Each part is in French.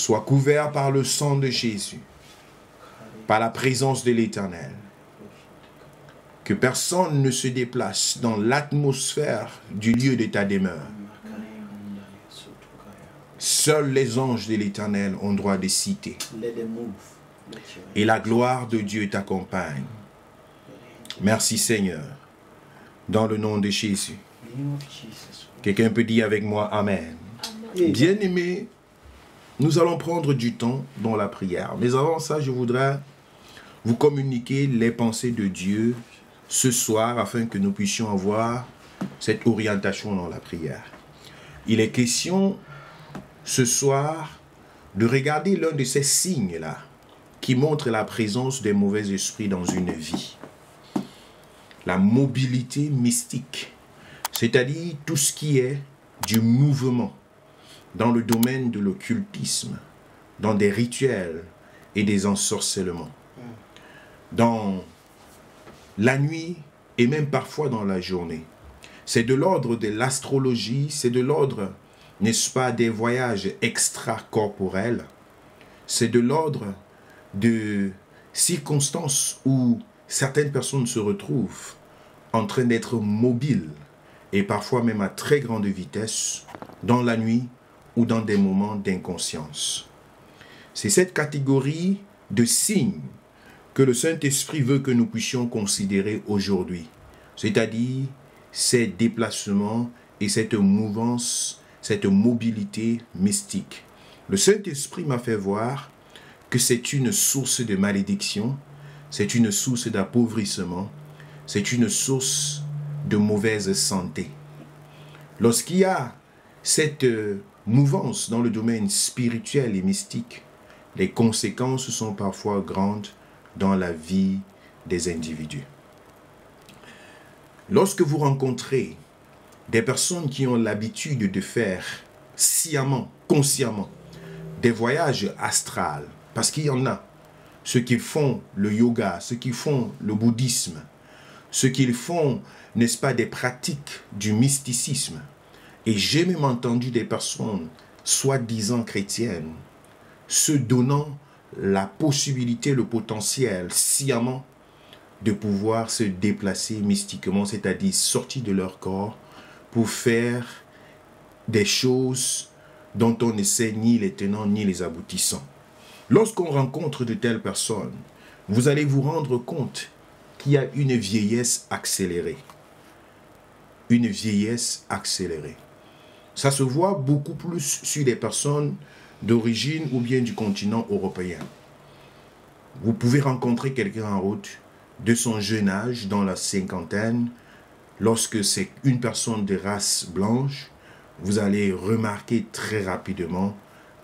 soient couverts par le sang de Jésus, par la présence de l'Éternel. Que personne ne se déplace dans l'atmosphère du lieu de ta demeure. Seuls les anges de l'Éternel ont droit de citer. Et la gloire de Dieu t'accompagne. Merci Seigneur. Dans le nom de Jésus. Quelqu'un peut dire avec moi Amen. Bien-aimés, nous allons prendre du temps dans la prière. Mais avant ça, je voudrais vous communiquer les pensées de Dieu ce soir afin que nous puissions avoir cette orientation dans la prière. Il est question ce soir de regarder l'un de ces signes-là qui montrent la présence des mauvais esprits dans une vie. La mobilité mystique, c'est-à-dire tout ce qui est du mouvement dans le domaine de l'occultisme, dans des rituels et des ensorcellements. Dans la nuit et même parfois dans la journée. C'est de l'ordre de l'astrologie, c'est de l'ordre, n'est-ce pas, des voyages extracorporels. C'est de l'ordre de circonstances où certaines personnes se retrouvent en train d'être mobiles et parfois même à très grande vitesse dans la nuit ou dans des moments d'inconscience. C'est cette catégorie de signes que le Saint-Esprit veut que nous puissions considérer aujourd'hui, c'est-à-dire ces déplacements et cette mouvance, cette mobilité mystique. Le Saint-Esprit m'a fait voir que c'est une source de malédiction, c'est une source d'appauvrissement, c'est une source de mauvaise santé. Lorsqu'il y a cette mouvance dans le domaine spirituel et mystique, les conséquences sont parfois grandes dans la vie des individus. Lorsque vous rencontrez des personnes qui ont l'habitude de faire sciemment, consciemment, des voyages astrales, parce qu'il y en a, ceux qui font le yoga, ceux qui font le bouddhisme, ceux qui font, n'est-ce pas, des pratiques du mysticisme, et j'ai même entendu des personnes, soi-disant chrétiennes, se donnant la possibilité, le potentiel, sciemment, de pouvoir se déplacer mystiquement, c'est-à-dire sortir de leur corps pour faire des choses dont on ne sait ni les tenants ni les aboutissants. Lorsqu'on rencontre de telles personnes, vous allez vous rendre compte qu'il y a une vieillesse accélérée. Une vieillesse accélérée. Ça se voit beaucoup plus sur les personnes d'origine ou bien du continent européen. Vous pouvez rencontrer quelqu'un en route de son jeune âge, dans la cinquantaine, lorsque c'est une personne de race blanche, vous allez remarquer très rapidement,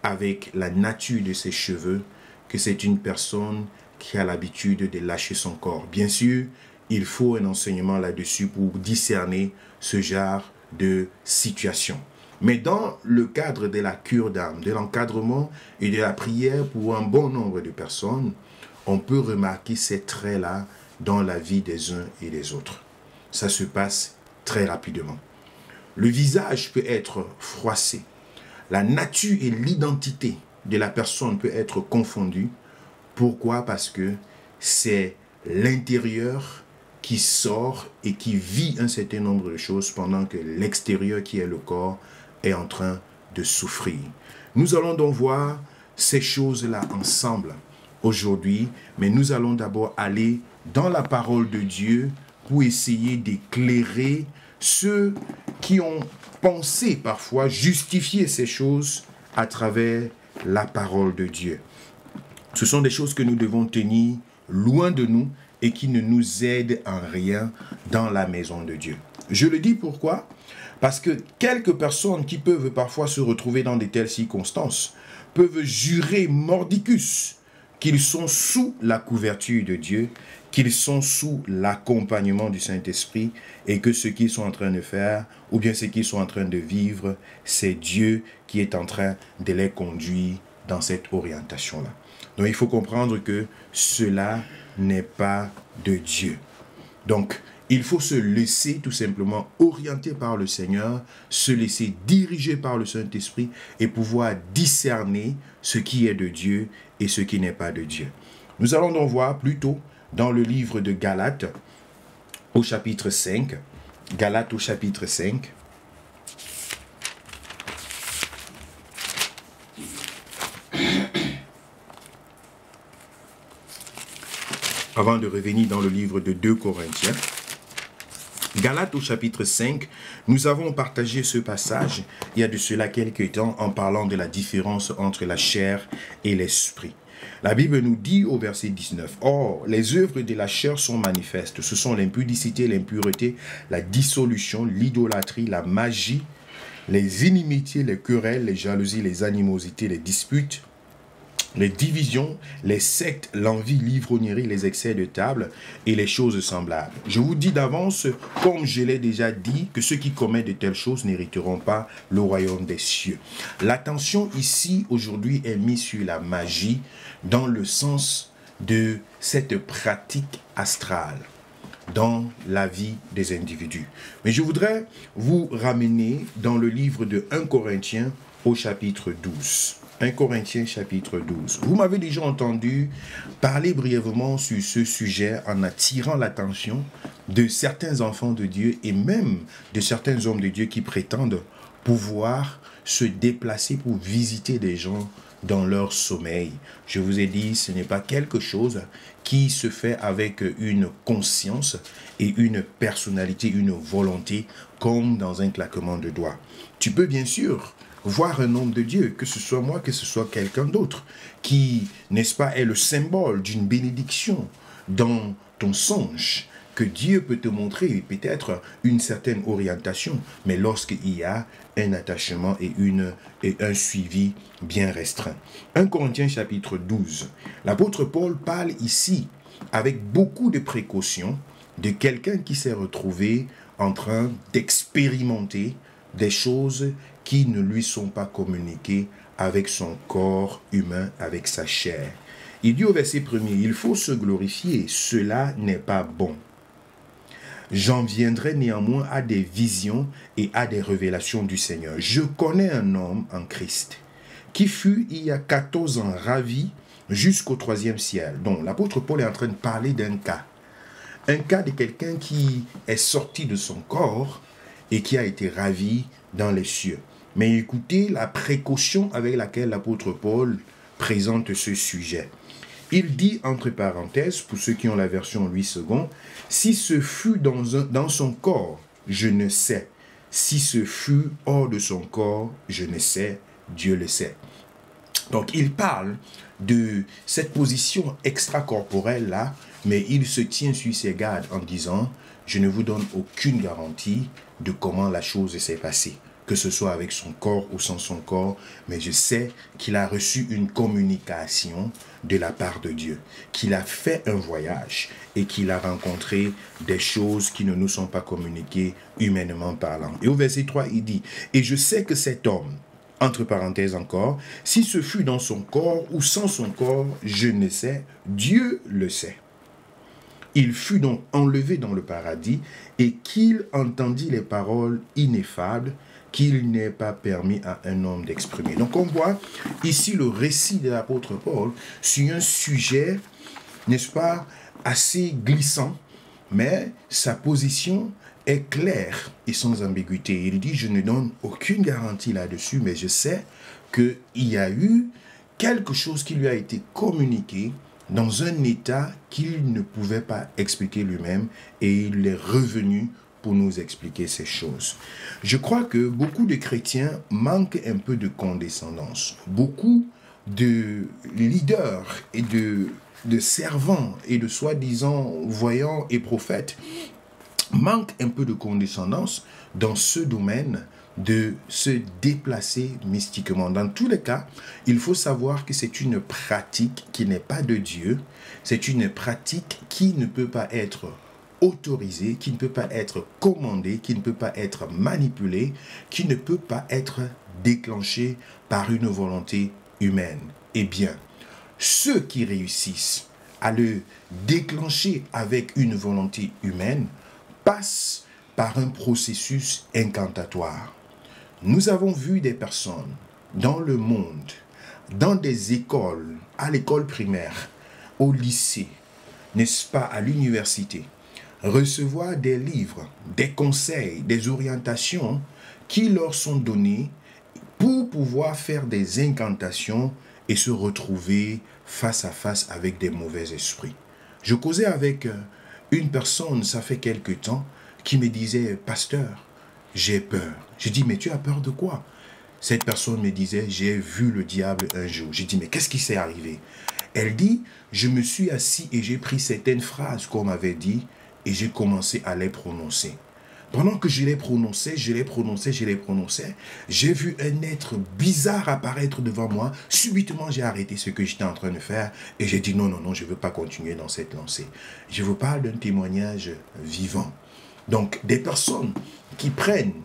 avec la nature de ses cheveux, que c'est une personne qui a l'habitude de lâcher son corps. Bien sûr, il faut un enseignement là-dessus pour discerner ce genre de situation. Mais dans le cadre de la cure d'âme, de l'encadrement et de la prière pour un bon nombre de personnes, on peut remarquer ces traits-là dans la vie des uns et des autres. Ça se passe très rapidement. Le visage peut être froissé. La nature et l'identité de la personne peut être confondue. Pourquoi? Parce que c'est l'intérieur qui sort et qui vit un certain nombre de choses pendant que l'extérieur, qui est le corps, est en train de souffrir. Nous allons donc voir ces choses-là ensemble aujourd'hui, mais nous allons d'abord aller dans la parole de Dieu pour essayer d'éclairer ceux qui ont pensé parfois justifier ces choses à travers la parole de Dieu. Ce sont des choses que nous devons tenir loin de nous et qui ne nous aident en rien dans la maison de Dieu. Je le dis pourquoi? Parce que quelques personnes qui peuvent parfois se retrouver dans de telles circonstances peuvent jurer mordicus qu'ils sont sous la couverture de Dieu, qu'ils sont sous l'accompagnement du Saint-Esprit et que ce qu'ils sont en train de faire, ou bien ce qu'ils sont en train de vivre, c'est Dieu qui est en train de les conduire dans cette orientation-là. Donc il faut comprendre que cela n'est pas de Dieu. Donc Il faut se laisser tout simplement orienter par le Seigneur, se laisser diriger par le Saint-Esprit et pouvoir discerner ce qui est de Dieu et ce qui n'est pas de Dieu. Nous allons donc voir plutôt dans le livre de Galates au chapitre 5. Galates au chapitre 5. Avant de revenir dans le livre de 2 Corinthiens. Galates au chapitre 5, nous avons partagé ce passage il y a de cela quelques temps en parlant de la différence entre la chair et l'esprit. La Bible nous dit au verset 19, « Or, les œuvres de la chair sont manifestes. Ce sont l'impudicité, l'impureté, la dissolution, l'idolâtrie, la magie, les inimitiés, les querelles, les jalousies, les animosités, les disputes, les divisions, les sectes, l'envie, l'ivrognerie, les excès de table et les choses semblables. Je vous dis d'avance, comme je l'ai déjà dit, que ceux qui commettent de telles choses n'hériteront pas le royaume des cieux. » L'attention ici, aujourd'hui, est mise sur la magie dans le sens de cette pratique astrale dans la vie des individus. Mais je voudrais vous ramener dans le livre de 1 Corinthiens au chapitre 12. 1 Corinthiens chapitre 12. Vous m'avez déjà entendu parler brièvement sur ce sujet en attirant l'attention de certains enfants de Dieu et même de certains hommes de Dieu qui prétendent pouvoir se déplacer pour visiter des gens dans leur sommeil. Je vous ai dit, ce n'est pas quelque chose qui se fait avec une conscience et une personnalité, une volonté, comme dans un claquement de doigts. Tu peux bien sûr voir un homme de Dieu, que ce soit moi, que ce soit quelqu'un d'autre, qui, n'est-ce pas, est le symbole d'une bénédiction dans ton songe, que Dieu peut te montrer peut-être une certaine orientation, mais lorsqu'il y a un attachement et un suivi bien restreint. 1 Corinthiens chapitre 12. L'apôtre Paul parle ici avec beaucoup de précautions de quelqu'un qui s'est retrouvé en train d'expérimenter des choses qui ne lui sont pas communiquées avec son corps humain, avec sa chair. Il dit au verset 1er, « Il faut se glorifier, cela n'est pas bon. J'en viendrai néanmoins à des visions et à des révélations du Seigneur. Je connais un homme en Christ qui fut il y a 14 ans ravi jusqu'au 3e ciel. » Donc l'apôtre Paul est en train de parler d'un cas. Un cas de quelqu'un qui est sorti de son corps et qui a été ravi dans les cieux. Mais écoutez la précaution avec laquelle l'apôtre Paul présente ce sujet. Il dit, entre parenthèses, pour ceux qui ont la version 8 secondes, « Si ce fut dans son corps, je ne sais. Si ce fut hors de son corps, je ne sais. Dieu le sait. » Donc, il parle de cette position extracorporelle-là, mais il se tient sur ses gardes en disant, « Je ne vous donne aucune garantie de comment la chose s'est passée, que ce soit avec son corps ou sans son corps, mais je sais qu'il a reçu une communication de la part de Dieu, qu'il a fait un voyage et qu'il a rencontré des choses qui ne nous sont pas communiquées humainement parlant. » Et au verset 3, il dit, « Et je sais que cet homme, entre parenthèses encore, si ce fut dans son corps ou sans son corps, je ne sais, Dieu le sait. Il fut donc enlevé dans le paradis et qu'il entendit les paroles ineffables qu'il n'est pas permis à un homme d'exprimer. » Donc on voit ici le récit de l'apôtre Paul sur un sujet, n'est-ce pas, assez glissant, mais sa position est claire et sans ambiguïté. Il dit, je ne donne aucune garantie là-dessus, mais je sais qu'il y a eu quelque chose qui lui a été communiqué dans un état qu'il ne pouvait pas expliquer lui-même et il est revenu pour nous expliquer ces choses. Je crois que beaucoup de chrétiens manquent un peu de condescendance. Beaucoup de leaders et de servants et de soi-disant voyants et prophètes manquent un peu de condescendance dans ce domaine de se déplacer mystiquement. Dans tous les cas, il faut savoir que c'est une pratique qui n'est pas de Dieu. C'est une pratique qui ne peut pas être autorisé, qui ne peut pas être commandé, qui ne peut pas être manipulé, qui ne peut pas être déclenché par une volonté humaine. Eh bien, ceux qui réussissent à le déclencher avec une volonté humaine passe par un processus incantatoire. Nous avons vu des personnes dans le monde, dans des écoles, à l'école primaire, au lycée, n'est-ce pas, à l'université, recevoir des livres, des conseils, des orientations qui leur sont donnés pour pouvoir faire des incantations et se retrouver face à face avec des mauvais esprits. Je causais avec une personne, ça fait quelque temps, qui me disait, « Pasteur, j'ai peur. » Je dis, « Mais tu as peur de quoi ?» Cette personne me disait, « J'ai vu le diable un jour. » J'ai dit, « Mais qu'est-ce qui s'est arrivé ?» Elle dit, « Je me suis assis et j'ai pris certaines phrases qu'on m'avait dit et j'ai commencé à les prononcer. Pendant que je les prononçais, j'ai vu un être bizarre apparaître devant moi. Subitement, j'ai arrêté ce que j'étais en train de faire et j'ai dit, « Non, je ne veux pas continuer dans cette lancée. » Je vous parle d'un témoignage vivant. Donc, des personnes qui prennent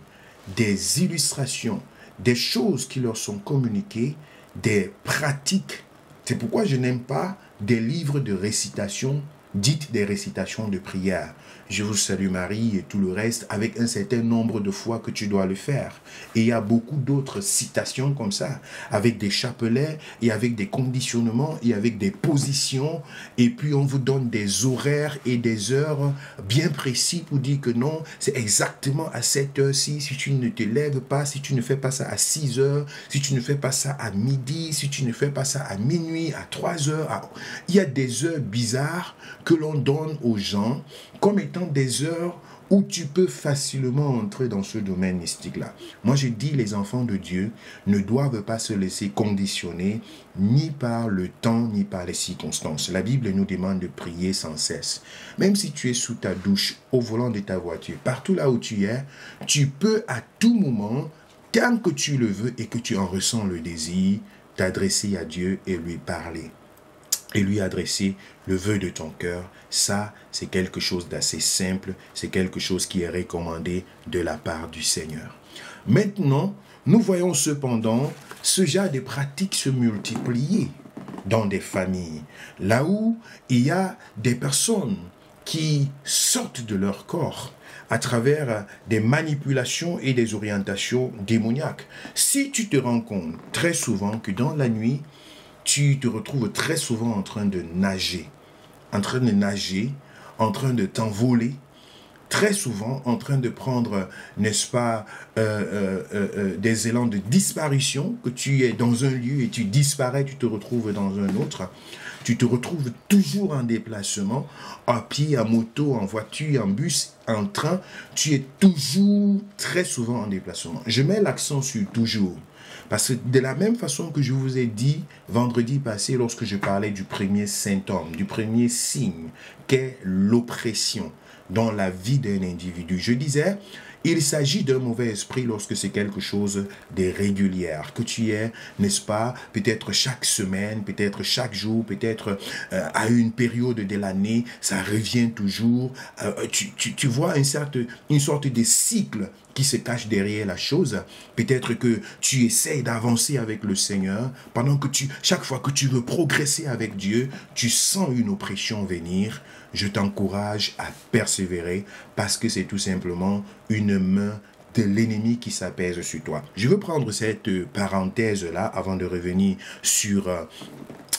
des illustrations, des choses qui leur sont communiquées, des pratiques. C'est pourquoi je n'aime pas des livres de récitation, dites des récitations de prière. Je vous salue Marie et tout le reste, avec un certain nombre de fois que tu dois le faire. Et il y a beaucoup d'autres citations comme ça, avec des chapelets et avec des conditionnements et avec des positions. Et puis on vous donne des horaires et des heures bien précis pour dire que non, c'est exactement à cette heure-ci, si tu ne te lèves pas, si tu ne fais pas ça à 6 heures, si tu ne fais pas ça à midi, si tu ne fais pas ça à minuit, à 3 heures. Il y a des heures bizarres que l'on donne aux gens comme étant des heures où tu peux facilement entrer dans ce domaine mystique-là. Moi, je dis, les enfants de Dieu ne doivent pas se laisser conditionner ni par le temps, ni par les circonstances. La Bible nous demande de prier sans cesse. Même si tu es sous ta douche, au volant de ta voiture, partout là où tu es, tu peux à tout moment, tant que tu le veux et que tu en ressens le désir, t'adresser à Dieu et lui parler. Et lui adresser le vœu de ton cœur. Ça, c'est quelque chose d'assez simple, c'est quelque chose qui est recommandé de la part du Seigneur. Maintenant, nous voyons cependant ce genre de pratiques se multiplier dans des familles, là où il y a des personnes qui sortent de leur corps à travers des manipulations et des orientations démoniaques. Si tu te rends compte très souvent que dans la nuit, tu te retrouves très souvent en train de nager, en train de t'envoler, très souvent en train de prendre, n'est-ce pas, des élans de disparition, que tu es dans un lieu et tu disparais, tu te retrouves dans un autre. Tu te retrouves toujours en déplacement, à pied, en moto, en voiture, en bus, en train. Tu es toujours, très souvent en déplacement. Je mets l'accent sur toujours. Parce que de la même façon que je vous ai dit vendredi passé, lorsque je parlais du premier symptôme, du premier signe, qu'est l'oppression dans la vie d'un individu, je disais, il s'agit d'un mauvais esprit lorsque c'est quelque chose de régulier, que tu es, n'est-ce pas, peut-être chaque semaine, peut-être chaque jour, peut-être à une période de l'année, ça revient toujours. Tu vois une sorte de cycle qui se cache derrière la chose. Peut-être que tu essaies d'avancer avec le Seigneur, pendant que chaque fois que tu veux progresser avec Dieu, tu sens une oppression venir. Je t'encourage à persévérer parce que c'est tout simplement une main de l'ennemi qui s'apaise sur toi. Je veux prendre cette parenthèse-là avant de revenir sur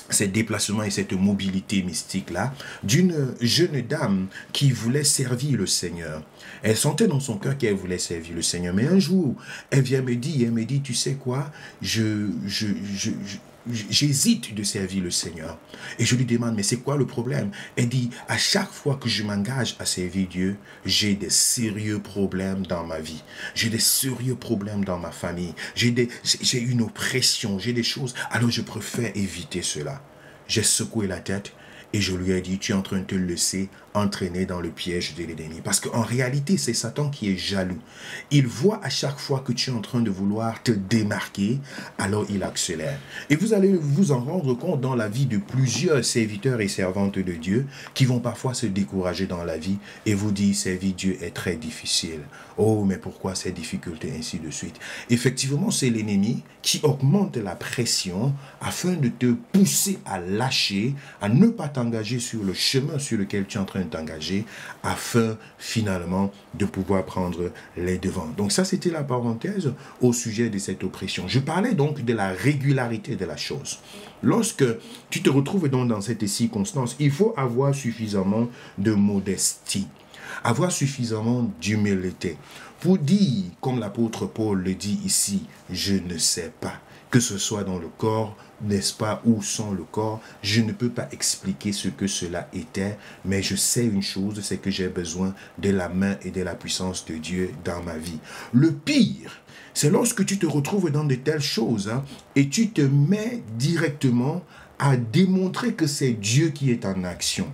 ces déplacements et cette mobilité mystique-là, d'une jeune dame qui voulait servir le Seigneur. Elle sentait dans son cœur qu'elle voulait servir le Seigneur. Mais un jour, elle me dit, tu sais quoi, j'hésite de servir le Seigneur. Et je lui demande, mais c'est quoi le problème? Elle dit, à chaque fois que je m'engage à servir Dieu, j'ai des sérieux problèmes dans ma vie. J'ai des sérieux problèmes dans ma famille. J'ai une oppression, j'ai des choses. Alors je préfère éviter cela. J'ai secoué la tête et je lui ai dit, tu es en train de te laisser entraîner dans le piège de l'ennemi. Parce qu'en réalité, c'est Satan qui est jaloux. Il voit à chaque fois que tu es en train de vouloir te démarquer, alors il accélère. Et vous allez vous en rendre compte dans la vie de plusieurs serviteurs et servantes de Dieu qui vont parfois se décourager dans la vie et vous dire, servir Dieu est très difficile. Oh, mais pourquoi ces difficultés, ainsi de suite. Effectivement, c'est l'ennemi qui augmente la pression afin de te pousser à lâcher, à ne pas t'en t'engager sur le chemin sur lequel tu es en train de t'engager afin finalement de pouvoir prendre les devants. Donc ça, c'était la parenthèse au sujet de cette oppression. Je parlais donc de la régularité de la chose. Lorsque tu te retrouves donc dans cette circonstance, il faut avoir suffisamment de modestie, avoir suffisamment d'humilité pour dire, comme l'apôtre Paul le dit ici, je ne sais pas. Que ce soit dans le corps, n'est-ce pas, ou sans le corps, je ne peux pas expliquer ce que cela était, mais je sais une chose, c'est que j'ai besoin de la main et de la puissance de Dieu dans ma vie. Le pire, c'est lorsque tu te retrouves dans de telles choses, et tu te mets directement à démontrer que c'est Dieu qui est en action.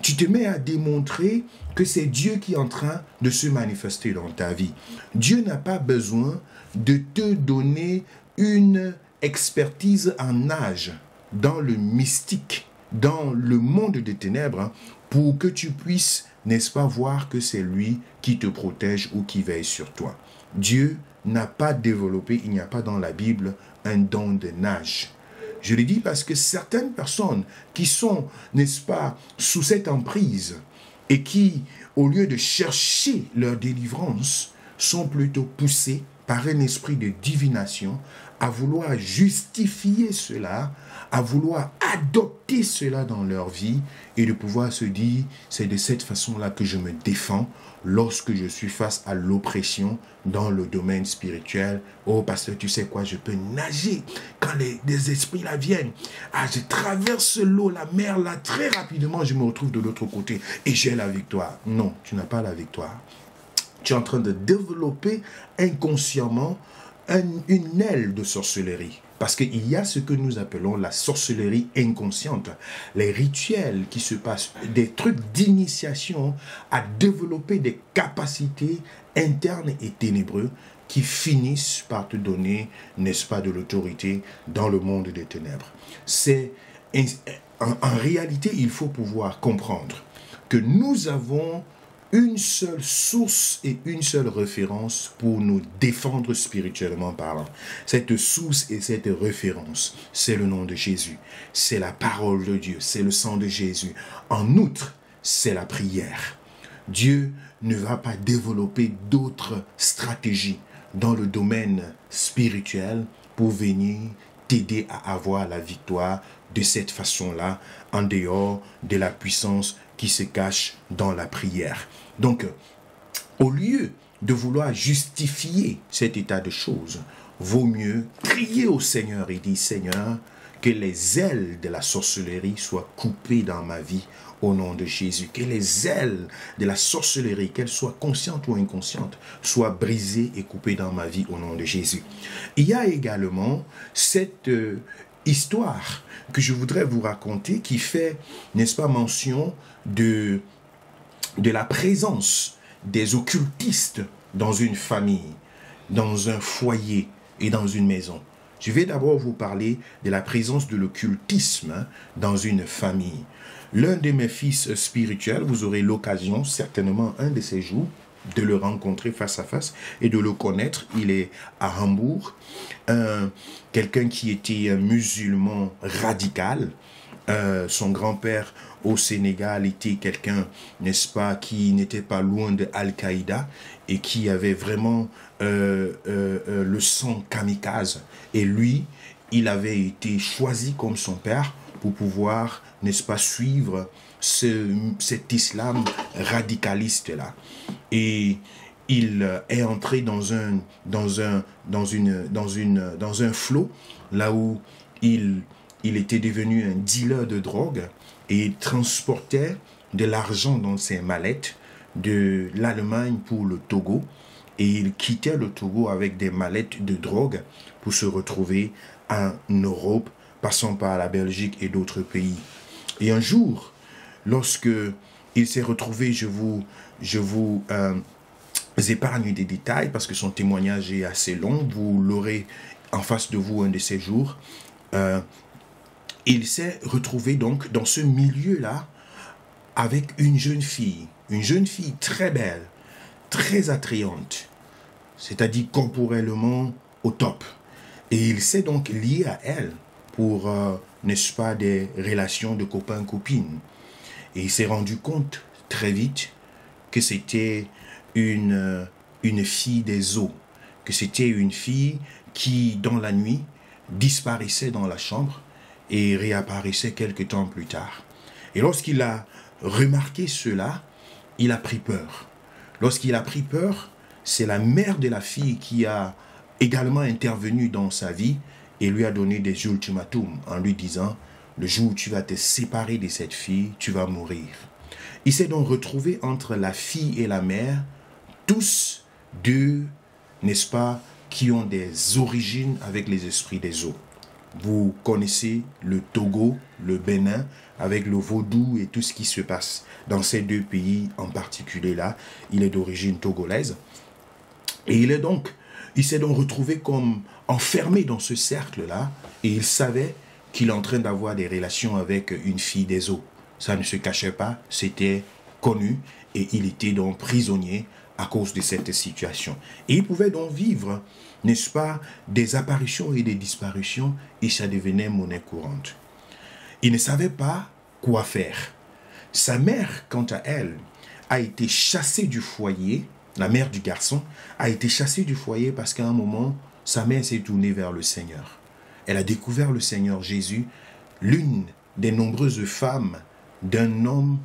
Tu te mets à démontrer que c'est Dieu qui est en train de se manifester dans ta vie. Dieu n'a pas besoin de te donner une expertise en âge dans le mystique, dans le monde des ténèbres, pour que tu puisses, n'est-ce pas, voir que c'est lui qui te protège ou qui veille sur toi. Dieu n'a pas développé, il n'y a pas dans la Bible un don de nage. Je le dis parce que certaines personnes qui sont, n'est-ce pas, sous cette emprise et qui, au lieu de chercher leur délivrance, sont plutôt poussées par un esprit de divination à vouloir justifier cela, à vouloir adopter cela dans leur vie et de pouvoir se dire, c'est de cette façon-là que je me défends lorsque je suis face à l'oppression dans le domaine spirituel. Oh pasteur, tu sais quoi, je peux nager quand les esprits là viennent. Ah, je traverse l'eau, la mer là, très rapidement, je me retrouve de l'autre côté et j'ai la victoire. Non, tu n'as pas la victoire. Tu es en train de développer inconsciemment une aile de sorcellerie. Parce qu'il y a ce que nous appelons la sorcellerie inconsciente. Les rituels qui se passent, des trucs d'initiation à développer des capacités internes et ténébreuses qui finissent par te donner, n'est-ce pas, de l'autorité dans le monde des ténèbres. En réalité, il faut pouvoir comprendre que nous avons une seule source et une seule référence pour nous défendre spirituellement parlant. Cette source et cette référence, c'est le nom de Jésus. C'est la parole de Dieu, c'est le sang de Jésus. En outre, c'est la prière. Dieu ne va pas développer d'autres stratégies dans le domaine spirituel pour venir t'aider à avoir la victoire de cette façon-là, en dehors de la puissance qui se cache dans la prière. Donc, au lieu de vouloir justifier cet état de choses, vaut mieux crier au Seigneur et dire, Seigneur, que les ailes de la sorcellerie soient coupées dans ma vie au nom de Jésus. Que les ailes de la sorcellerie, qu'elles soient conscientes ou inconscientes, soient brisées et coupées dans ma vie au nom de Jésus. Il y a également cette histoire que je voudrais vous raconter qui fait, n'est-ce pas, mention de la présence des occultistes dans une famille, dans un foyer et dans une maison. Je vais d'abord vous parler de la présence de l'occultisme dans une famille. L'un de mes fils spirituels, vous aurez l'occasion, certainement un de ces jours, de le rencontrer face à face et de le connaître. Il est à Hambourg, quelqu'un qui était un musulman radical. Son grand-père au Sénégal était quelqu'un, n'est-ce pas, qui n'était pas loin de Al-Qaïda et qui avait vraiment le sang kamikaze. Et lui, il avait été choisi comme son père pour pouvoir, n'est-ce pas, suivre cet islam radicaliste-là. Et il est entré dans un flot là où il était devenu un dealer de drogue et il transportait de l'argent dans ses mallettes de l'Allemagne pour le Togo. Et il quittait le Togo avec des mallettes de drogue pour se retrouver en Europe, passant par la Belgique et d'autres pays. Et un jour, lorsque il s'est retrouvé, je vous épargne des détails parce que son témoignage est assez long, vous l'aurez en face de vous un de ces jours. Il s'est retrouvé donc dans ce milieu-là avec une jeune fille très belle, très attrayante, c'est-à-dire corporellement au top. Et il s'est donc lié à elle pour n'est-ce pas, des relations de copain-copine. Et il s'est rendu compte très vite que c'était une fille des eaux, que c'était une fille qui, dans la nuit, disparaissait dans la chambre et réapparaissait quelque temps plus tard. Et lorsqu'il a remarqué cela, il a pris peur. Lorsqu'il a pris peur, c'est la mère de la fille qui a également intervenu dans sa vie et lui a donné des ultimatums en lui disant « Le jour où tu vas te séparer de cette fille, tu vas mourir. » Il s'est donc retrouvé entre la fille et la mère, tous deux, n'est-ce pas, qui ont des origines avec les esprits des eaux. Vous connaissez le Togo, le Bénin, avec le vaudou et tout ce qui se passe dans ces deux pays en particulier là. Il est d'origine togolaise. Et il s'est donc retrouvé comme enfermé dans ce cercle-là et il savait qu'il est en train d'avoir des relations avec une fille des eaux. Ça ne se cachait pas, c'était connu et il était donc prisonnier à cause de cette situation. Et il pouvait donc vivre, n'est-ce pas, des apparitions et des disparitions et ça devenait monnaie courante. Il ne savait pas quoi faire. Sa mère, quant à elle, a été chassée du foyer. La mère du garçon a été chassée du foyer parce qu'à un moment, sa mère s'est tournée vers le Seigneur. Elle a découvert le Seigneur Jésus, l'une des nombreuses femmes d'un homme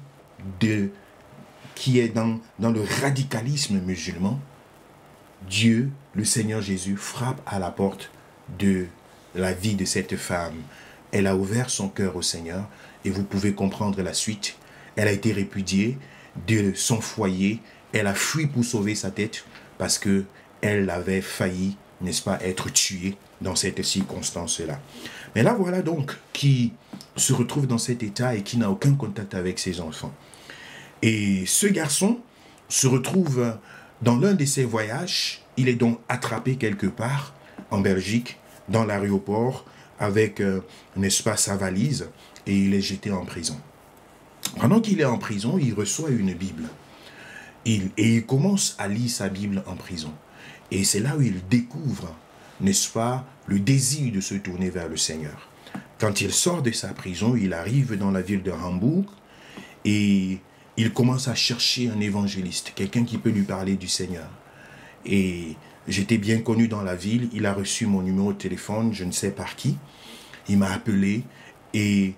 qui est dans le radicalisme musulman. Dieu, le Seigneur Jésus, frappe à la porte de la vie de cette femme. Elle a ouvert son cœur au Seigneur et vous pouvez comprendre la suite. Elle a été répudiée de son foyer. Elle a fui pour sauver sa tête parce qu'elle avait failli, n'est-ce pas, être tuée dans cette circonstance-là. Mais là, voilà donc qui se retrouve dans cet état et qui n'a aucun contact avec ses enfants. Et ce garçon se retrouve dans l'un de ses voyages. Il est donc attrapé quelque part en Belgique, dans l'aéroport, avec, n'est-ce pas, sa valise, et il est jeté en prison. Pendant qu'il est en prison, il reçoit une Bible. Et il commence à lire sa Bible en prison. Et c'est là où il découvre, n'est-ce pas, le désir de se tourner vers le Seigneur. Quand il sort de sa prison, il arrive dans la ville de Hambourg et il commence à chercher un évangéliste, quelqu'un qui peut lui parler du Seigneur. Et j'étais bien connu dans la ville, il a reçu mon numéro de téléphone, je ne sais par qui. Il m'a appelé et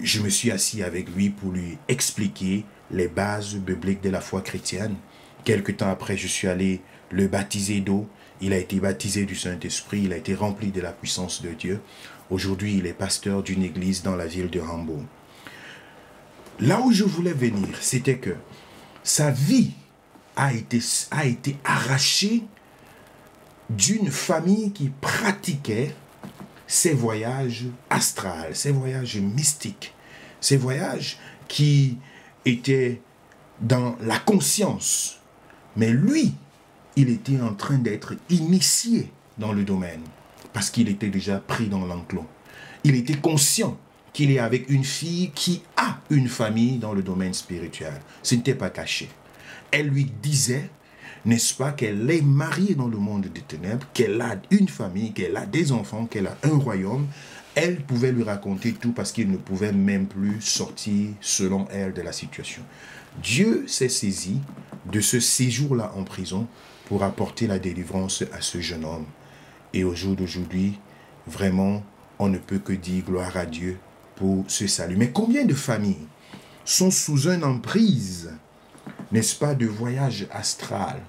je me suis assis avec lui pour lui expliquer les bases bibliques de la foi chrétienne. Quelque temps après, je suis allé le baptiser d'eau. Il a été baptisé du Saint-Esprit, il a été rempli de la puissance de Dieu. Aujourd'hui, il est pasteur d'une église dans la ville de Hambourg. Là où je voulais venir, c'était que sa vie a été arrachée d'une famille qui pratiquait ces voyages astrales, ces voyages mystiques, ces voyages qui étaient dans la conscience. Mais lui, il était en train d'être initié dans le domaine parce qu'il était déjà pris dans l'enclos. Il était conscient qu'il est avec une fille qui a une famille dans le domaine spirituel. Ce n'était pas caché. Elle lui disait, n'est-ce pas, qu'elle est mariée dans le monde des ténèbres, qu'elle a une famille, qu'elle a des enfants, qu'elle a un royaume. Elle pouvait lui raconter tout parce qu'il ne pouvait même plus sortir, selon elle, de la situation. Dieu s'est saisi de ce séjour-là en prison pour apporter la délivrance à ce jeune homme. Et au jour d'aujourd'hui, vraiment, on ne peut que dire gloire à Dieu pour ce salut. Mais combien de familles sont sous une emprise, n'est-ce pas, de voyage astral,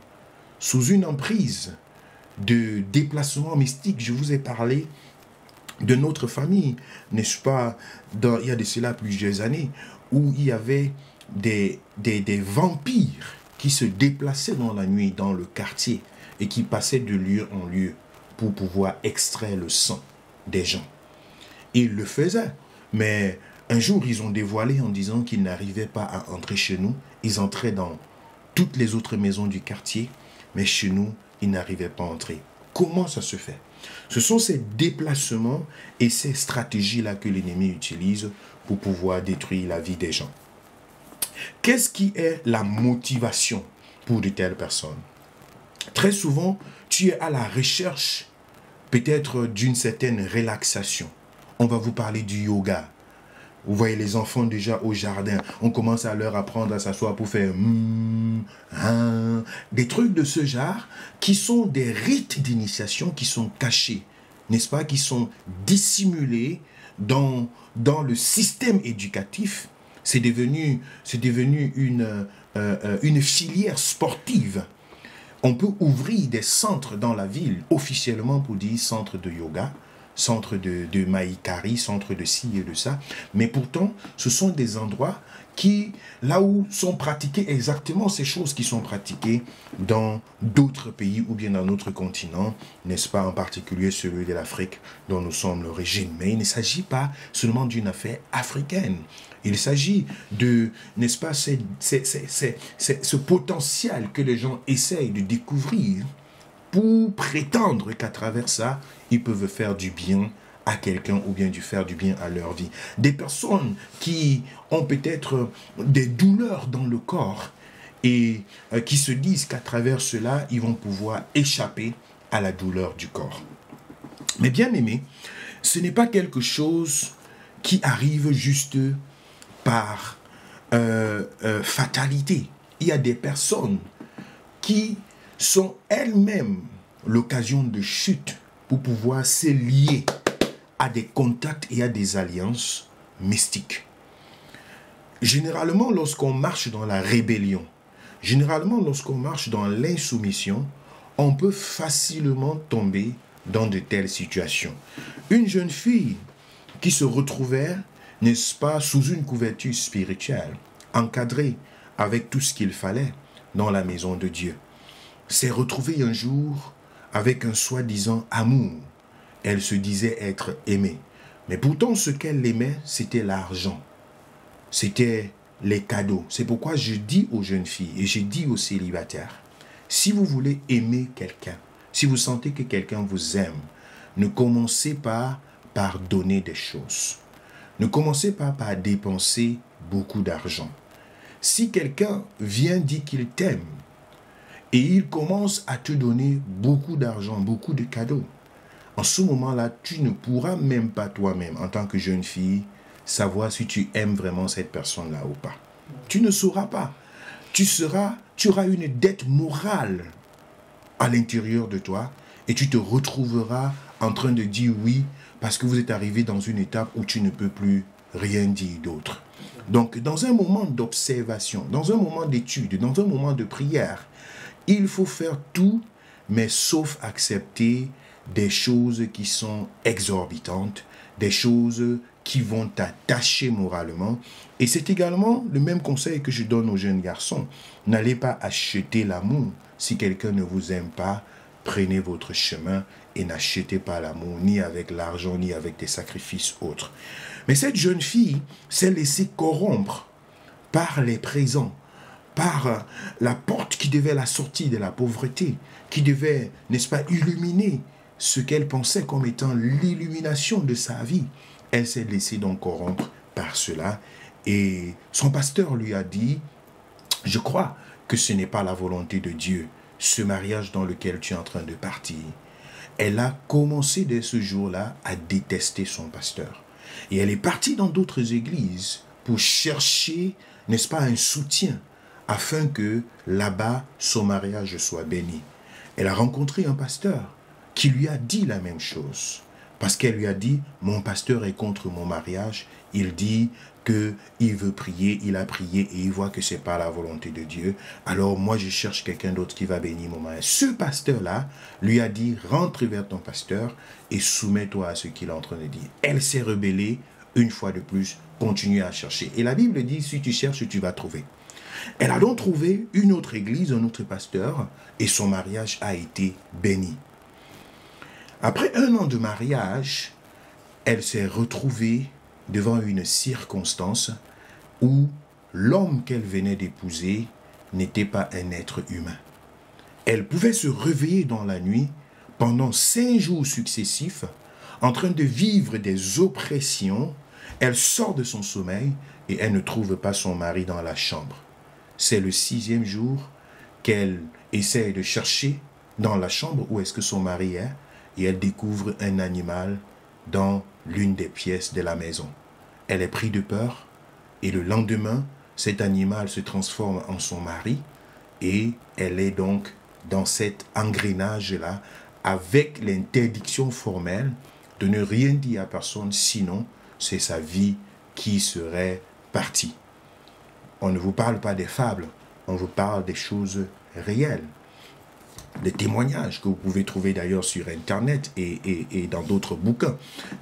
sous une emprise de déplacement mystique? Je vous ai parlé de notre famille, n'est-ce pas, il y a de cela plusieurs années, où il y avait des vampires qui se déplaçaient dans la nuit dans le quartier et qui passaient de lieu en lieu pour pouvoir extraire le sang des gens. Ils le faisaient, mais un jour ils ont dévoilé en disant qu'ils n'arrivaient pas à entrer chez nous. Ils entraient dans toutes les autres maisons du quartier, mais chez nous, ils n'arrivaient pas à entrer. Comment ça se fait? Ce sont ces déplacements et ces stratégies-là que l'ennemi utilise pour pouvoir détruire la vie des gens. Qu'est-ce qui est la motivation pour de telles personnes? Très souvent, tu es à la recherche peut-être d'une certaine relaxation On va vous parler du yoga. Vous voyez les enfants déjà au jardin. On commence à leur apprendre à s'asseoir pour faire des trucs de ce genre qui sont des rites d'initiation qui sont cachés, n'est-ce pas, qui sont dissimulés dans le système éducatif. C'est devenu une filière sportive. On peut ouvrir des centres dans la ville officiellement pour dire centre de yoga, centre de Mahikari, centre de ci et de ça. Mais pourtant, ce sont des endroits là où sont pratiquées exactement ces choses qui sont pratiquées dans d'autres pays ou bien dans notre continent, n'est-ce pas, en particulier celui de l'Afrique dont nous sommes l'origine. Mais il ne s'agit pas seulement d'une affaire africaine. Il s'agit de, n'est-ce pas, ce potentiel que les gens essayent de découvrir pour prétendre qu'à travers ça, ils peuvent faire du bien à quelqu'un ou bien faire du bien à leur vie. Des personnes qui ont peut-être des douleurs dans le corps et qui se disent qu'à travers cela, ils vont pouvoir échapper à la douleur du corps. Mais bien aimé, ce n'est pas quelque chose qui arrive juste par fatalité. Il y a des personnes qui sont elles-mêmes l'occasion de chute pour pouvoir se lier à des contacts et à des alliances mystiques. Généralement, lorsqu'on marche dans la rébellion, généralement, lorsqu'on marche dans l'insoumission, on peut facilement tomber dans de telles situations. Une jeune fille qui se retrouvait, n'est-ce pas, sous une couverture spirituelle, encadrée avec tout ce qu'il fallait dans la maison de Dieu, s'est retrouvée un jour avec un soi-disant amour. Elle se disait être aimée. Mais pourtant, ce qu'elle aimait, c'était l'argent. C'était les cadeaux. C'est pourquoi je dis aux jeunes filles et je dis aux célibataires, si vous voulez aimer quelqu'un, si vous sentez que quelqu'un vous aime, ne commencez pas par donner des choses. Ne commencez pas par dépenser beaucoup d'argent. Si quelqu'un vient dire qu'il t'aime et il commence à te donner beaucoup d'argent, beaucoup de cadeaux, en ce moment-là, tu ne pourras même pas toi-même, en tant que jeune fille, savoir si tu aimes vraiment cette personne-là ou pas. Tu ne sauras pas. Tu auras une dette morale à l'intérieur de toi et tu te retrouveras en train de dire oui parce que vous êtes arrivé dans une étape où tu ne peux plus rien dire d'autre. Donc, dans un moment d'observation, dans un moment d'étude, dans un moment de prière, il faut faire tout, mais sauf accepter des choses qui sont exorbitantes, des choses qui vont t'attacher moralement. Et c'est également le même conseil que je donne aux jeunes garçons. N'allez pas acheter l'amour. Si quelqu'un ne vous aime pas, prenez votre chemin et n'achetez pas l'amour, ni avec l'argent, ni avec des sacrifices autres. Mais cette jeune fille s'est laissée corrompre par les présents, par la porte qui devait la sortir de la pauvreté, qui devait, n'est-ce pas, illuminer ce qu'elle pensait comme étant l'illumination de sa vie. Elle s'est laissée donc corrompre par cela. Et son pasteur lui a dit, je crois que ce n'est pas la volonté de Dieu, ce mariage dans lequel tu es en train de partir. Elle a commencé dès ce jour-là à détester son pasteur. Et elle est partie dans d'autres églises pour chercher, n'est-ce pas, un soutien, afin que là-bas, son mariage soit béni. Elle a rencontré un pasteur qui lui a dit la même chose. Parce qu'elle lui a dit, mon pasteur est contre mon mariage. Il dit qu'il veut prier, il a prié et il voit que ce n'est pas la volonté de Dieu. Alors moi, je cherche quelqu'un d'autre qui va bénir mon mariage. Ce pasteur-là lui a dit, rentre vers ton pasteur et soumets-toi à ce qu'il est en train de dire. Elle s'est rebellée, une fois de plus, continue à chercher. Et la Bible dit, si tu cherches, tu vas trouver. Elle a donc trouvé une autre église, un autre pasteur, et son mariage a été béni. Après 1 an de mariage, elle s'est retrouvée devant une circonstance où l'homme qu'elle venait d'épouser n'était pas un être humain. Elle pouvait se réveiller dans la nuit pendant 5 jours successifs en train de vivre des oppressions. Elle sort de son sommeil et elle ne trouve pas son mari dans la chambre. C'est le 6e jour qu'elle essaie de chercher dans la chambre où est-ce que son mari est. Et elle découvre un animal dans l'une des pièces de la maison. Elle est prise de peur et le lendemain, cet animal se transforme en son mari et elle est donc dans cet engrenage-là avec l'interdiction formelle de ne rien dire à personne, sinon c'est sa vie qui serait partie. On ne vous parle pas des fables, on vous parle des choses réelles. Des témoignages que vous pouvez trouver d'ailleurs sur Internet et dans d'autres bouquins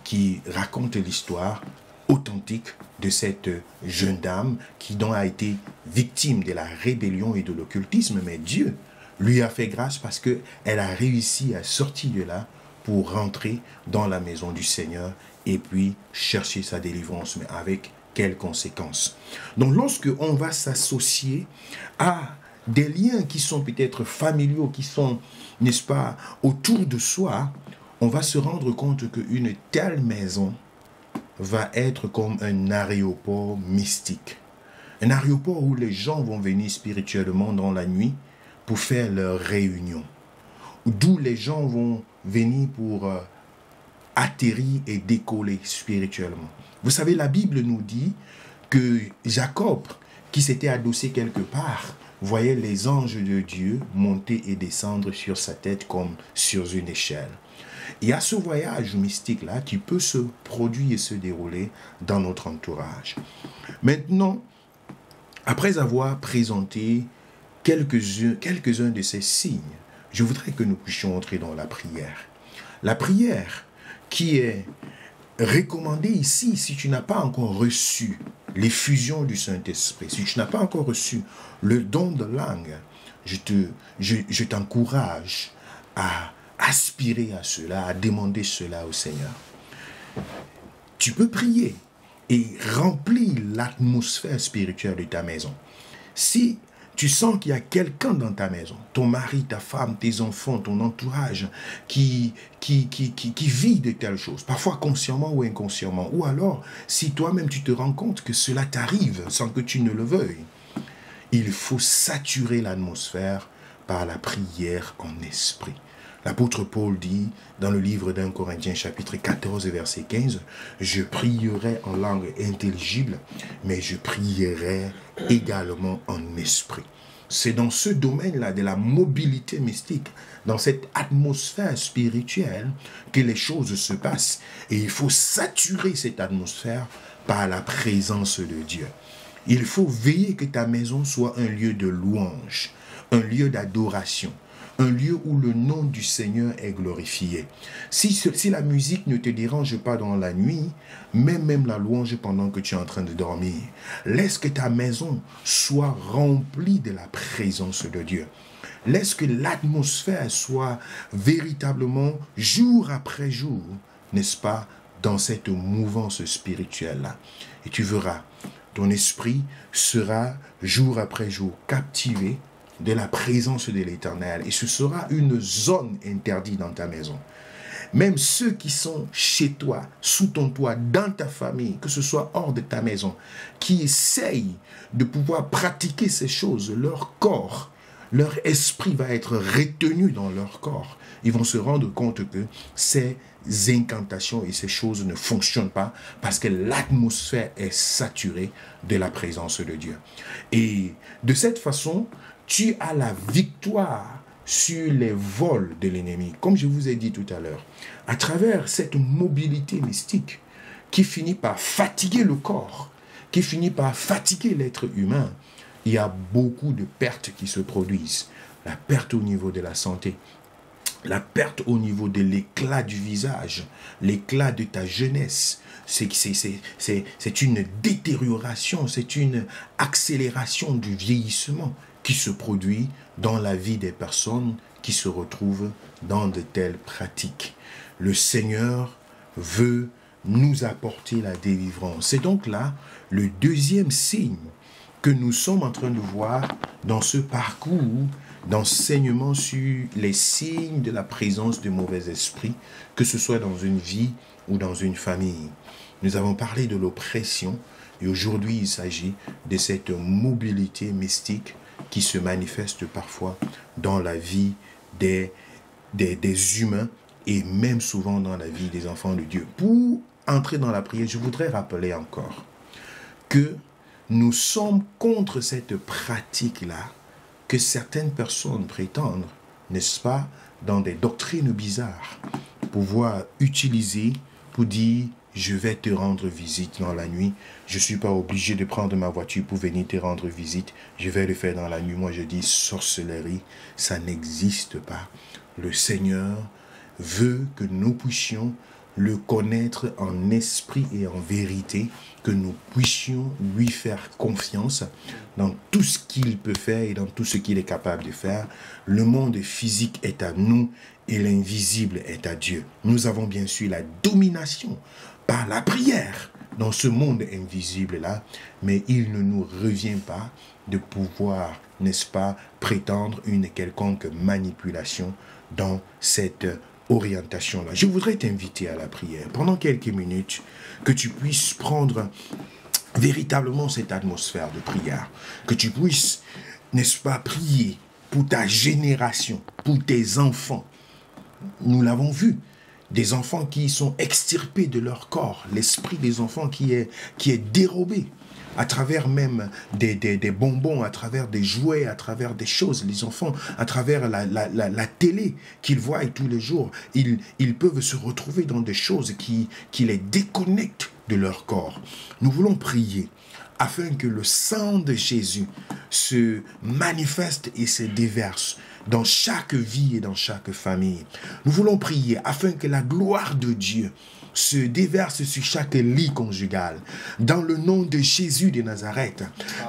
qui racontent l'histoire authentique de cette jeune dame qui donc a été victime de la rébellion et de l'occultisme, mais Dieu lui a fait grâce parce qu'elle a réussi à sortir de là pour rentrer dans la maison du Seigneur et puis chercher sa délivrance, mais avec quelles conséquences? Donc lorsque on va s'associer à des liens qui sont peut-être familiaux, qui sont, n'est-ce pas, autour de soi, on va se rendre compte qu'une telle maison va être comme un aéroport mystique. Un aéroport où les gens vont venir spirituellement dans la nuit pour faire leur réunion. D'où les gens vont venir pour atterrir et décoller spirituellement. Vous savez, la Bible nous dit que Jacob, qui s'était adossé quelque part, voyait les anges de Dieu monter et descendre sur sa tête comme sur une échelle. Il y a ce voyage mystique-là qui peut se produire et se dérouler dans notre entourage. Maintenant, après avoir présenté quelques-uns de ces signes, je voudrais que nous puissions entrer dans la prière. La prière qui est recommandée ici, si tu n'as pas encore reçu l'effusion du Saint-Esprit, si tu n'as pas encore reçu le don de langue, je t'encourage à aspirer à cela, à demander cela au Seigneur. Tu peux prier et remplir l'atmosphère spirituelle de ta maison. Si tu sens qu'il y a quelqu'un dans ta maison, ton mari, ta femme, tes enfants, ton entourage, qui vit de telles choses, parfois consciemment ou inconsciemment, ou alors si toi-même tu te rends compte que cela t'arrive sans que tu ne le veuilles, il faut saturer l'atmosphère par la prière en esprit. L'apôtre Paul dit dans le livre d'1 Corinthiens chapitre 14 verset 15, « Je prierai en langue intelligible, mais je prierai également en esprit. » C'est dans ce domaine-là de la mobilité mystique, dans cette atmosphère spirituelle que les choses se passent. Et il faut saturer cette atmosphère par la présence de Dieu. Il faut veiller que ta maison soit un lieu de louange, un lieu d'adoration, un lieu où le nom du Seigneur est glorifié. Si la musique ne te dérange pas dans la nuit, même la louange pendant que tu es en train de dormir, laisse que ta maison soit remplie de la présence de Dieu. Laisse que l'atmosphère soit véritablement jour après jour, n'est-ce pas, dans cette mouvance spirituelle-là. Et tu verras, ton esprit sera jour après jour captivé de la présence de l'Éternel. Et ce sera une zone interdite dans ta maison. Même ceux qui sont chez toi, sous ton toit, dans ta famille, que ce soit hors de ta maison, qui essayent de pouvoir pratiquer ces choses, leur corps, leur esprit va être retenu dans leur corps. Ils vont se rendre compte que ces incantations et ces choses ne fonctionnent pas parce que l'atmosphère est saturée de la présence de Dieu. Et de cette façon, tu as la victoire sur les vols de l'ennemi. Comme je vous ai dit tout à l'heure, à travers cette mobilité mystique qui finit par fatiguer le corps, qui finit par fatiguer l'être humain, il y a beaucoup de pertes qui se produisent. La perte au niveau de la santé, la perte au niveau de l'éclat du visage, l'éclat de ta jeunesse. C'est une détérioration, c'est une accélération du vieillissement qui se produit dans la vie des personnes qui se retrouvent dans de telles pratiques. Le Seigneur veut nous apporter la délivrance. C'est donc là le deuxième signe que nous sommes en train de voir dans ce parcours d'enseignement sur les signes de la présence de mauvais esprits, que ce soit dans une vie ou dans une famille. Nous avons parlé de l'oppression et aujourd'hui il s'agit de cette mobilité mystique qui se manifeste parfois dans la vie des humains et même souvent dans la vie des enfants de Dieu. Pour entrer dans la prière, je voudrais rappeler encore que nous sommes contre cette pratique-là que certaines personnes prétendent, n'est-ce pas, dans des doctrines bizarres, pouvoir utiliser pour dire « je vais te rendre visite dans la nuit, je ne suis pas obligé de prendre ma voiture pour venir te rendre visite, je vais le faire dans la nuit ». Moi je dis sorcellerie, ça n'existe pas. Le Seigneur veut que nous puissions le connaître en esprit et en vérité, que nous puissions lui faire confiance dans tout ce qu'il peut faire et dans tout ce qu'il est capable de faire. Le monde physique est à nous et l'invisible est à Dieu. Nous avons bien sûr la domination par la prière dans ce monde invisible-là, mais il ne nous revient pas de pouvoir, n'est-ce pas, prétendre une quelconque manipulation dans cette orientation-là. Je voudrais t'inviter à la prière pendant quelques minutes, que tu puisses prendre véritablement cette atmosphère de prière, que tu puisses, n'est-ce pas, prier pour ta génération, pour tes enfants. Nous l'avons vu, des enfants qui sont extirpés de leur corps, l'esprit des enfants qui est dérobé, à travers même des bonbons, à travers des jouets, à travers des choses. Les enfants, à travers la télé qu'ils voient tous les jours, ils peuvent se retrouver dans des choses qui les déconnectent de leur corps. Nous voulons prier afin que le sang de Jésus se manifeste et se déverse dans chaque vie et dans chaque famille. Nous voulons prier afin que la gloire de Dieu se déverse sur chaque lit conjugal. Dans le nom de Jésus de Nazareth,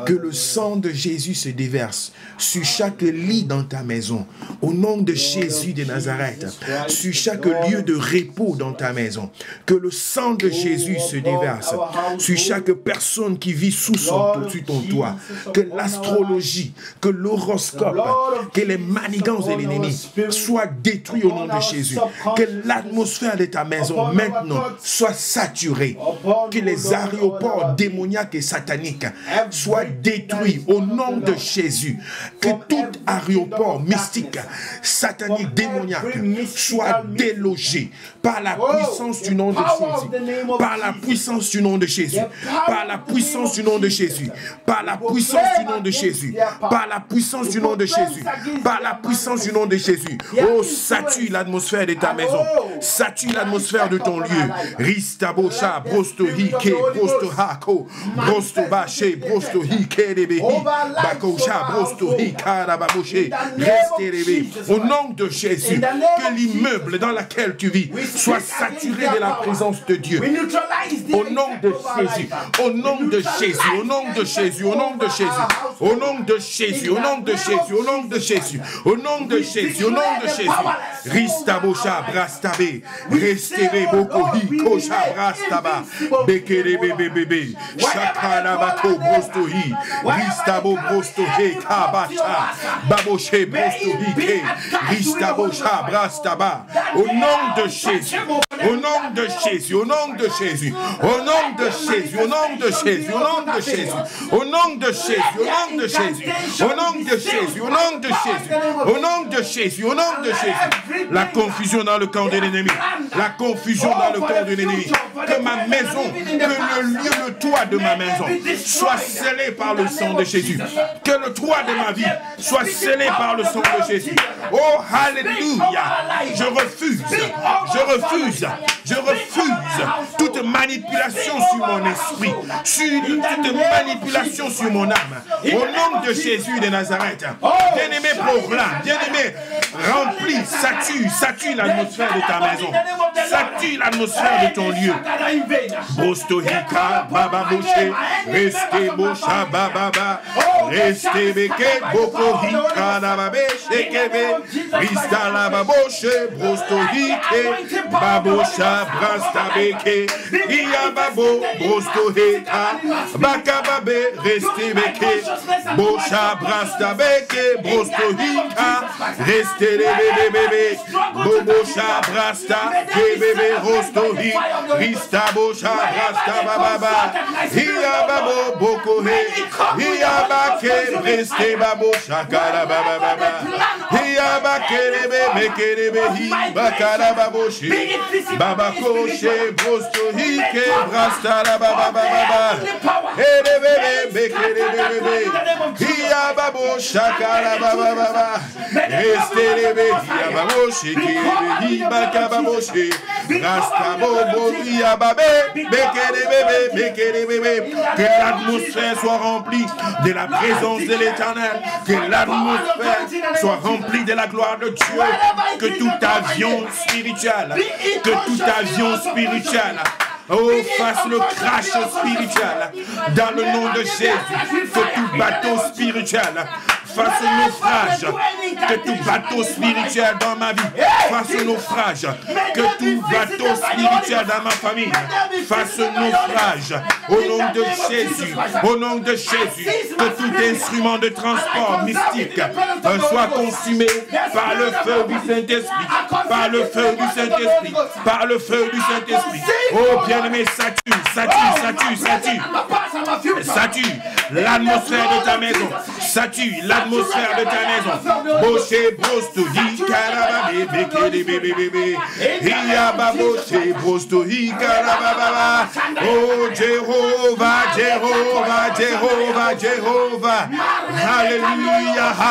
que le sang de Jésus se déverse sur chaque lit dans ta maison. Au nom de Jésus de Nazareth, sur chaque lieu de repos dans ta maison. Que le sang de Jésus se déverse sur chaque personne qui vit sous ton toit. Que l'astrologie, que l'horoscope, que les manigances de l'ennemi soient détruits au nom de Jésus. Que l'atmosphère de ta maison maintenant soit saturée, que les aéroports démoniaques et sataniques soient détruits au nom de Jésus, que tout aéroport mystique, satanique, démoniaque soit délogé par la puissance du nom de Jésus, par la puissance du nom de Jésus, par la puissance du nom de Jésus, par la puissance du nom de Jésus, par la puissance du nom de Jésus, par la puissance du nom de Jésus. Oh, sature l'atmosphère de ta maison, sature l'atmosphère de ton lieu. Ristabosha, brosto hike, brosto hako, brosto bache, brosto hike debehi, bakosha, brosto hika rababoshe, resterebe. Au nom de Jésus, que l'immeuble dans lequel tu vis soit saturé de la présence de Dieu. Au nom de Jésus, au nom de Jésus, au nom de Jésus, au nom de Jésus, au nom de Jésus, au nom de Jésus, au nom de Jésus, au nom de Jésus, au nom de Jésus. Ristabosha, brastabe, restebe boko hikosha brastaba, bekerebe bebebe, shakala bako brostohi, ristabo brostohe kabacha, baboshe brostohi, ristabosha brastaba. Au nom de Jésus, au nom de Jésus, au nom de Jésus, au nom de Jésus, au nom de Jésus, au nom de Jésus, au nom de Jésus, au nom de Jésus, au nom de Jésus, au nom de Jésus, au nom de Jésus, au nom de Jésus. La confusion dans le camp de l'ennemi, la confusion dans le camp de l'ennemi. Que ma maison, que le lieu, le toit de ma maison soit scellé par le sang de Jésus. Que le toit de ma vie soit scellé par le sang de Jésus. Oh, alléluia. Je refuse toute manipulation sur mon esprit, toute manipulation sur mon âme. Au nom de Jésus de Nazareth, bien-aimé, proclame, bien-aimé, remplis, sature l'atmosphère de ta maison, sature l'atmosphère de ton lieu. Brostohika, baba bouché, restez boucha, baba, restez beke, boko hika, nababe, shekebe, rista la baboshe, brostohike, babo Bosha Brasta Beke, Iababo, Brosto Heka, Bakababe, Reste Beke, Bosha Brasta Beke, Brosto Hika, Reste Bebe, Bobosha Brasta, Bebe, Rosto Hi, Rista Bosha Brasta Baba, Iababo, Boko He, Iabake, Reste Babo, Shakara Baba, Iabake, Bebe, Hi, Bakara Baboshi, Baba Koshe, Brosto Hike, Brasta Baba, Bebe, Iababo, Shakara Baba, Reste Bebe, Iababo, Shiki, Bakababoshi, Rasta Bobo, Iababe, Bebe, que l'atmosphère soit remplie de la présence de l'Éternel, que l'atmosphère soit remplie de la gloire de Dieu, que tout avion spirituel, fasse le crash spirituel dans le nom de Jésus, que tout bateau spirituel fasse un naufrage, que tout bateau spirituel dans ma vie fasse un naufrage, que tout bateau spirituel dans ma famille fasse un naufrage, au nom de Jésus, que tout instrument de transport mystique soit consumé par le feu du Saint-Esprit, par le feu du Saint-Esprit, oh bien-aimé, sature l'atmosphère de ta maison, sature l'atmosphère de ta maison. Boshe brosto hi karababa bebe hiya boshe brosto hi karababa. Oh Jéhovah,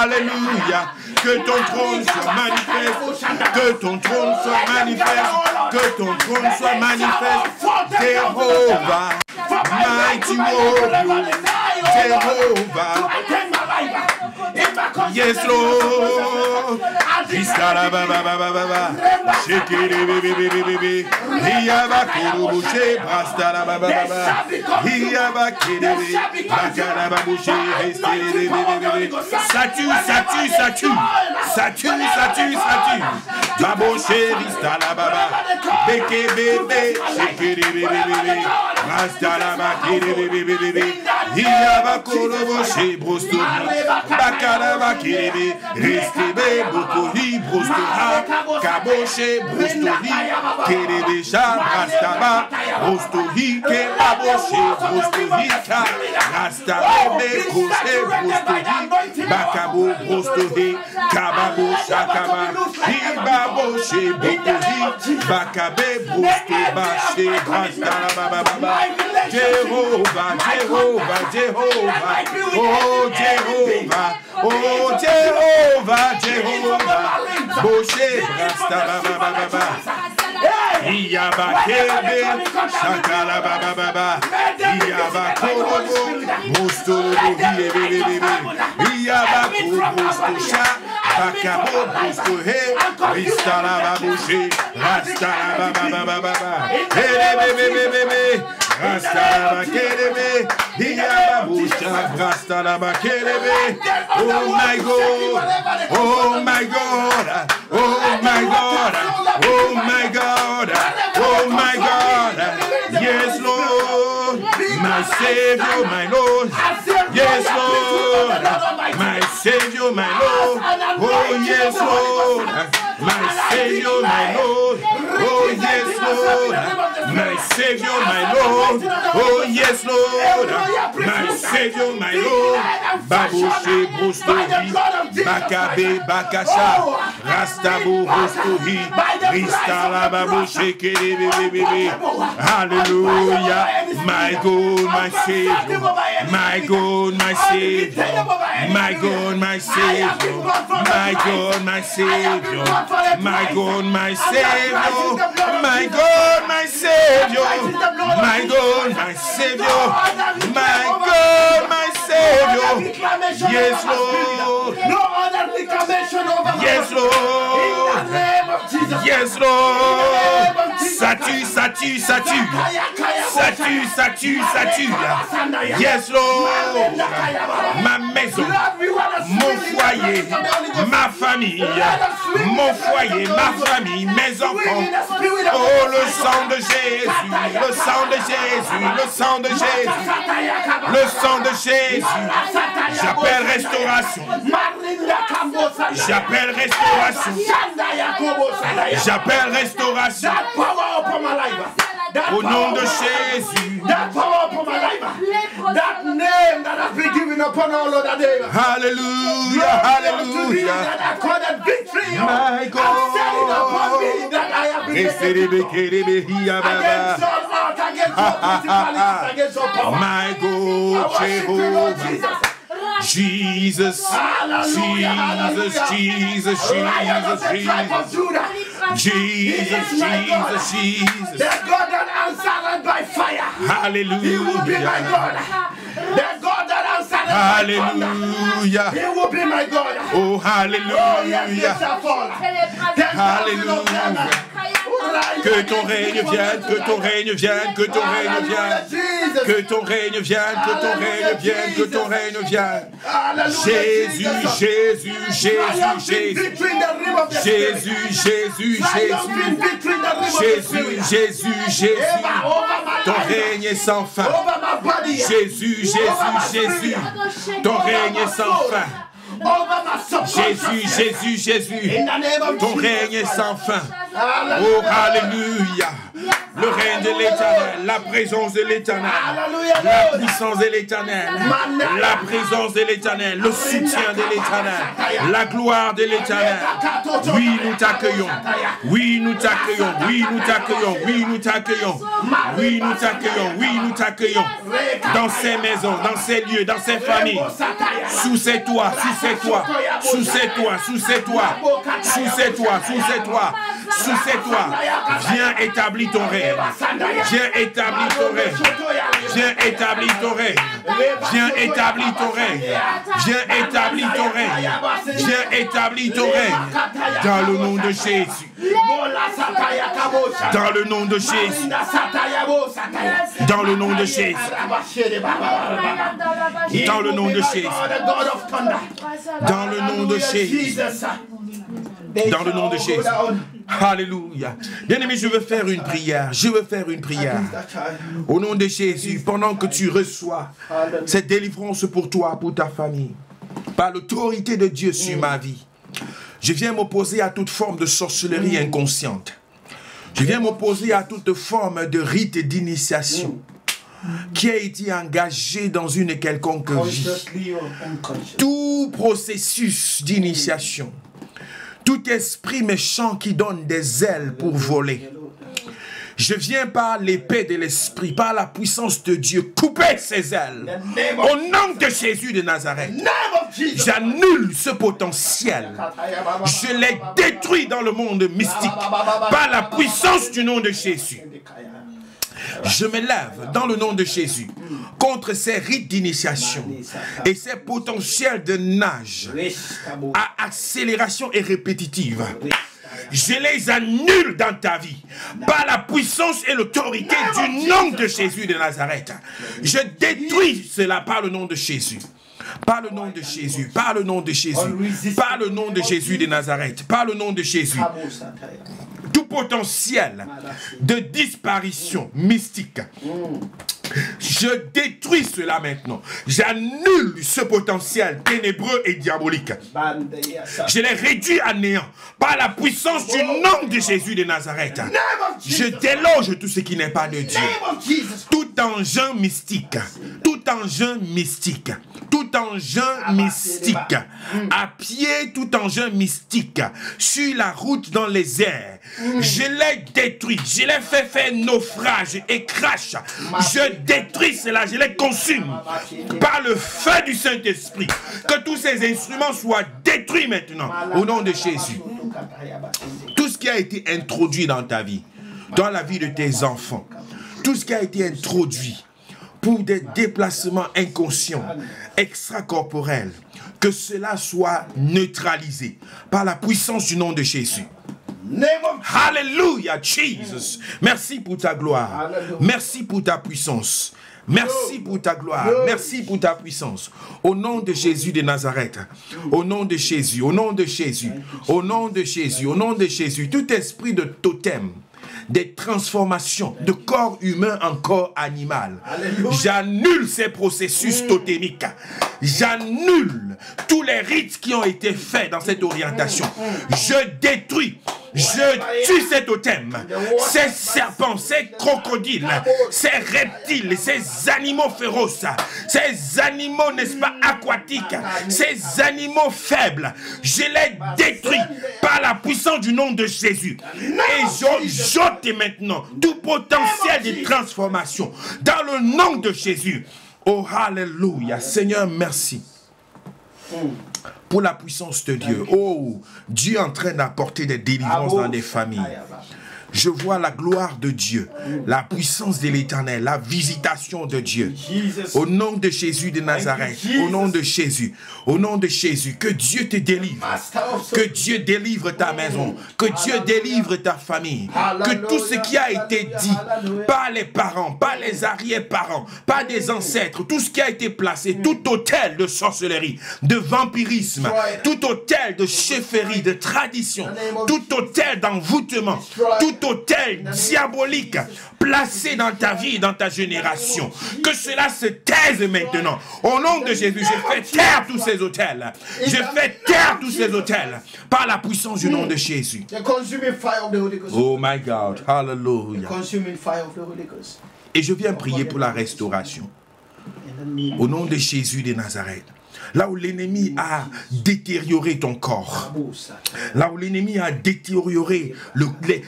Alléluia. Que ton trône soit manifeste, que ton trône soit manifeste, Jéhovah, mighty warrior, Jéhovah, yes Lord, Istara baba, shekere bebe, hiyaba kurubushe, brastara baba, hiyaba kerebe, bakara babushe, restere bebe, sature, baboshe, ristara baba, beke bebe, shekere bebe, brastara bakere bebe, hiyaba kurubushe, brosto, bakara bakere, restebe, bokohi, brosto, kaboshe, brosto, kerebe, brastaba, brosto, ke baboshe, brosto, ka, rastabe, koshe, brosto, bakabo, brosto, kababo, shakaba, hibaboshe, bokohi, bakabe, brosto, bashe, brastaba, baba, Jehovah, oh Jehovah, Boshe, brastaba, baba, Iyaba kebe, shakala baba, Iyaba korobo, mostorobo bebe, Iyaba korobo sha, bakabo bosto he, ristala baboshe, rastala baba, bebe, rastala kerebe, Iyaba bosha, rastala bakerebe. Oh my God, yes Lord, my Savior, my Lord, yes Lord, my Savior, my Lord, oh yes Lord, my Savior, my Lord, oh yes Lord, my Savior, my Lord, oh yes Lord, my Savior, my Lord, Baboshe, Brostohi, Bakabe, Bakasha, Rastabu, Brostohi, Ristala, Baboshe, Kerebe, hallelujah, my God, my Savior, my God, my Savior, my God, my Savior, my God, my Savior, my God, my Savior, my God, my Savior, my God, my Savior, my God, my Savior, yes Lord, yes Lord, yes Lord, sature, yes Lord, ma maison, mon foyer, ma famille, mon foyer, ma famille, mes enfants. Oh, le sang de Jésus, le sang de Jésus, le sang de Jésus, le sang de Jésus. J'appelle restauration. J'appelle restauration. J'appelle restauration. Au nom de Jésus. Alléluia, alléluia. My God. My God, Jehovah. Jesus, Jesus, Jesus, Jesus, Jesus, Jesus, Jesus. The God that answered by fire. Hallelujah. He will be my God. The God that answered Hallelujah. by thunder. He will be my God. Oh, hallelujah. Oh, yes, he shall fall. Hallelujah. Que ton règne vienne, que ton règne vienne, que ton règne vienne. Que ton règne vienne, que ton règne vienne, que ton règne vienne. Jésus, Jésus, Jésus, Jésus. Jésus, Jésus, Jésus. Jésus, Jésus, Jésus. Ton règne est sans fin. Jésus, Jésus, Jésus. Ton règne est sans fin. Jésus, Jésus, Jésus. Ton règne est sans fin. Oh, alléluia. Le règne de l'Éternel, la présence de l'Éternel, la puissance de l'Éternel, la présence de l'Éternel, le soutien de l'Éternel, la gloire de l'Éternel. Oui, nous t'accueillons. Oui, nous t'accueillons. Oui, nous t'accueillons. Oui, nous t'accueillons. Oui, nous t'accueillons. Oui, nous t'accueillons. Dans ces maisons, dans ces lieux, dans ces familles. Sous ces toits, sous ces toits, sous ces toits, sous ces toits, sous ces toits, sous ces toits, sous ces toits. Viens établir ton règne. Viens établir ton règne. Viens établir ton règne. Viens établir ton règne. Viens établir ton règne. Viens établir ton règne. Dans le nom de Jésus. Dans le nom de Jésus. Dans le nom de Jésus. Dans le nom de Jésus. Dans le nom de Jésus. Dans le nom de Jésus. Alléluia. Bien-aimé, je veux faire une prière. Je veux faire une prière. Au nom de Jésus, pendant que tu reçois cette délivrance pour toi, pour ta famille, par l'autorité de Dieu sur ma vie, je viens m'opposer à toute forme de sorcellerie inconsciente. Je viens m'opposer à toute forme de rite d'initiation qui a été engagé dans une quelconque vie. Tout processus d'initiation, tout esprit méchant qui donne des ailes pour voler, je viens par l'épée de l'esprit, par la puissance de Dieu, couper ses ailes. Au nom de Jésus de Nazareth, j'annule ce potentiel. Je l'ai détruit dans le monde mystique, par la puissance du nom de Jésus. Je me lève dans le nom de Jésus contre ces rites d'initiation et ces potentiels de nage à accélération et répétitive. Je les annule dans ta vie par la puissance et l'autorité du nom de Jésus de Nazareth. Je détruis cela par le nom de Jésus. Par le nom de Jésus, par le nom de Jésus, par le nom de Jésus de Nazareth, par le nom de Jésus. Tout potentiel de disparition mystique, je détruis cela maintenant. J'annule ce potentiel ténébreux et diabolique. Je les réduis à néant par la puissance du nom de Jésus de Nazareth. Je déloge tout ce qui n'est pas de Dieu. Tout engin mystique, tout engin mystique, tout engin mystique, à pied, tout engin mystique, sur la route, dans les airs, je l'ai détruit, je l'ai fait faire naufrage et crash. Je détruis cela, je les consume par le feu du Saint-Esprit. Que tous ces instruments soient détruits maintenant au nom de Jésus. Tout ce qui a été introduit dans ta vie, dans la vie de tes enfants, tout ce qui a été introduit pour des déplacements inconscients, extracorporels, que cela soit neutralisé par la puissance du nom de Jésus. Alléluia, Jesus. Merci pour ta gloire. Merci pour ta puissance. Merci pour ta gloire. Merci pour ta puissance. Au nom de Jésus de Nazareth. Au nom de Jésus. Au nom de Jésus. Au nom de Jésus. Au nom de Jésus. Tout esprit de totem, des transformations de corps humain en corps animal. J'annule ces processus totémiques. J'annule tous les rites qui ont été faits dans cette orientation. Je détruis. Je tue ces totems, ces serpents, ces crocodiles, ces reptiles, ces animaux féroces, ces animaux, n'est-ce pas, aquatiques, ces animaux faibles. Je les détruis par la puissance du nom de Jésus. Et j'ôte maintenant tout potentiel de transformation dans le nom de Jésus. Oh, alléluia. Seigneur, merci pour la puissance de Dieu. Oh, Dieu est en train d'apporter des délivrances dans des familles. Je vois la gloire de Dieu, la puissance de l'Éternel, la visitation de Dieu. Au nom de Jésus de Nazareth, au nom de Jésus, que Dieu te délivre, que Dieu délivre ta maison, que Dieu délivre ta famille, que tout ce qui a été dit par les parents, par les arrière-parents, par des ancêtres, tout ce qui a été placé, tout autel de sorcellerie, de vampirisme, tout autel de chefferie, de tradition, tout autel d'envoûtement, tout autel diabolique placé dans ta vie, dans ta génération, que cela se taise maintenant. Au nom de Jésus, je fais taire tous ces autels. Je fais taire tous ces autels par la puissance du nom de Jésus. Oh my God, hallelujah. Et je viens prier pour la restauration. Au nom de Jésus de Nazareth. Là où l'ennemi a détérioré ton corps, là où l'ennemi a détérioré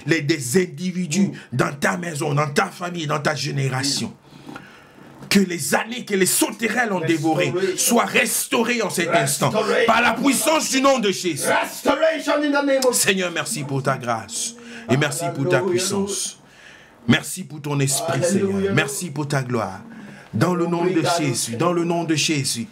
des individus dans ta maison, dans ta famille, dans ta génération, que les années que les sauterelles ont dévorées soient restaurées en cet instant par la puissance du nom de Jésus. Seigneur, merci pour ta grâce et merci pour ta puissance. Merci pour ton esprit, Seigneur. Merci pour ta gloire. Dans le nom de Jésus, dans le nom de Jésus.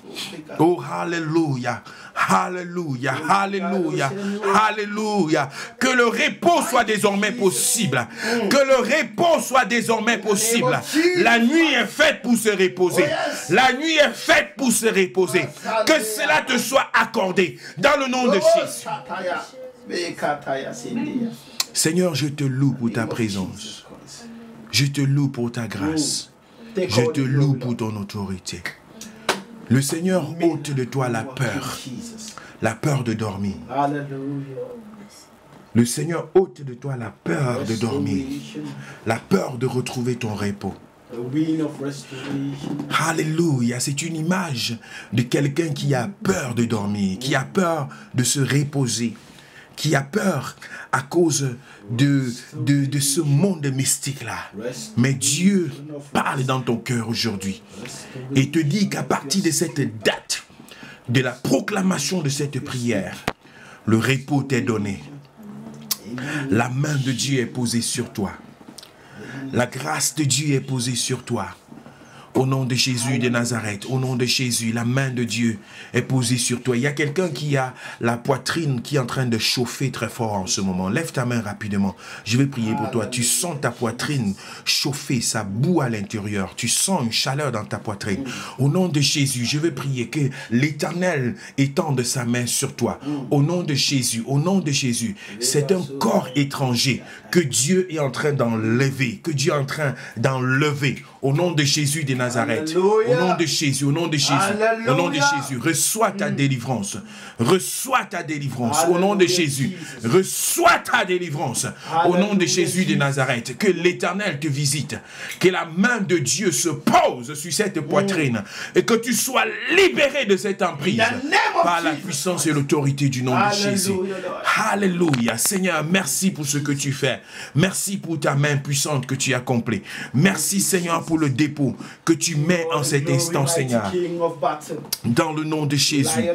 Oh, alléluia, alléluia, alléluia, alléluia. Que le repos soit désormais possible. Que le repos soit désormais possible. La nuit est faite pour se reposer. La nuit est faite pour se reposer. Que cela te soit accordé. Dans le nom de Jésus. Seigneur, je te loue pour ta présence. Je te loue pour ta grâce. Je te loue pour ton autorité. Le Seigneur ôte de toi la peur de dormir. Le Seigneur ôte de toi la peur de dormir, la peur de retrouver ton repos. Alléluia, c'est une image de quelqu'un qui a peur de dormir, qui a peur de se reposer, qui a peur à cause de ce monde mystique-là. Mais Dieu parle dans ton cœur aujourd'hui et te dit qu'à partir de cette date, de la proclamation de cette prière, le repos t'est donné. La main de Dieu est posée sur toi. La grâce de Dieu est posée sur toi. Au nom de Jésus de Nazareth, au nom de Jésus, la main de Dieu est posée sur toi. Il y a quelqu'un qui a la poitrine qui est en train de chauffer très fort en ce moment. Lève ta main rapidement. Je vais prier pour toi. Tu sens ta poitrine chauffer, ça boue à l'intérieur. Tu sens une chaleur dans ta poitrine. Au nom de Jésus, je vais prier que l'Éternel étende sa main sur toi. Au nom de Jésus, c'est un corps étranger que Dieu est en train d'enlever, que Dieu est en train d'enlever. Au nom de Jésus de Nazareth, au nom de Jésus, au nom de Jésus, au nom de Jésus, reçois ta délivrance, reçois ta délivrance, au nom de Jésus, reçois ta délivrance, au nom de Jésus de Nazareth, que l'Éternel te visite, que la main de Dieu se pose sur cette poitrine et que tu sois libéré de cette emprise par la puissance et l'autorité du nom de Jésus. Alléluia, Seigneur, merci pour ce que tu fais, merci pour ta main puissante que tu accomplis, merci Seigneur pour le dépôt que tu mets en cet instant, Seigneur. Dans le nom de Jésus,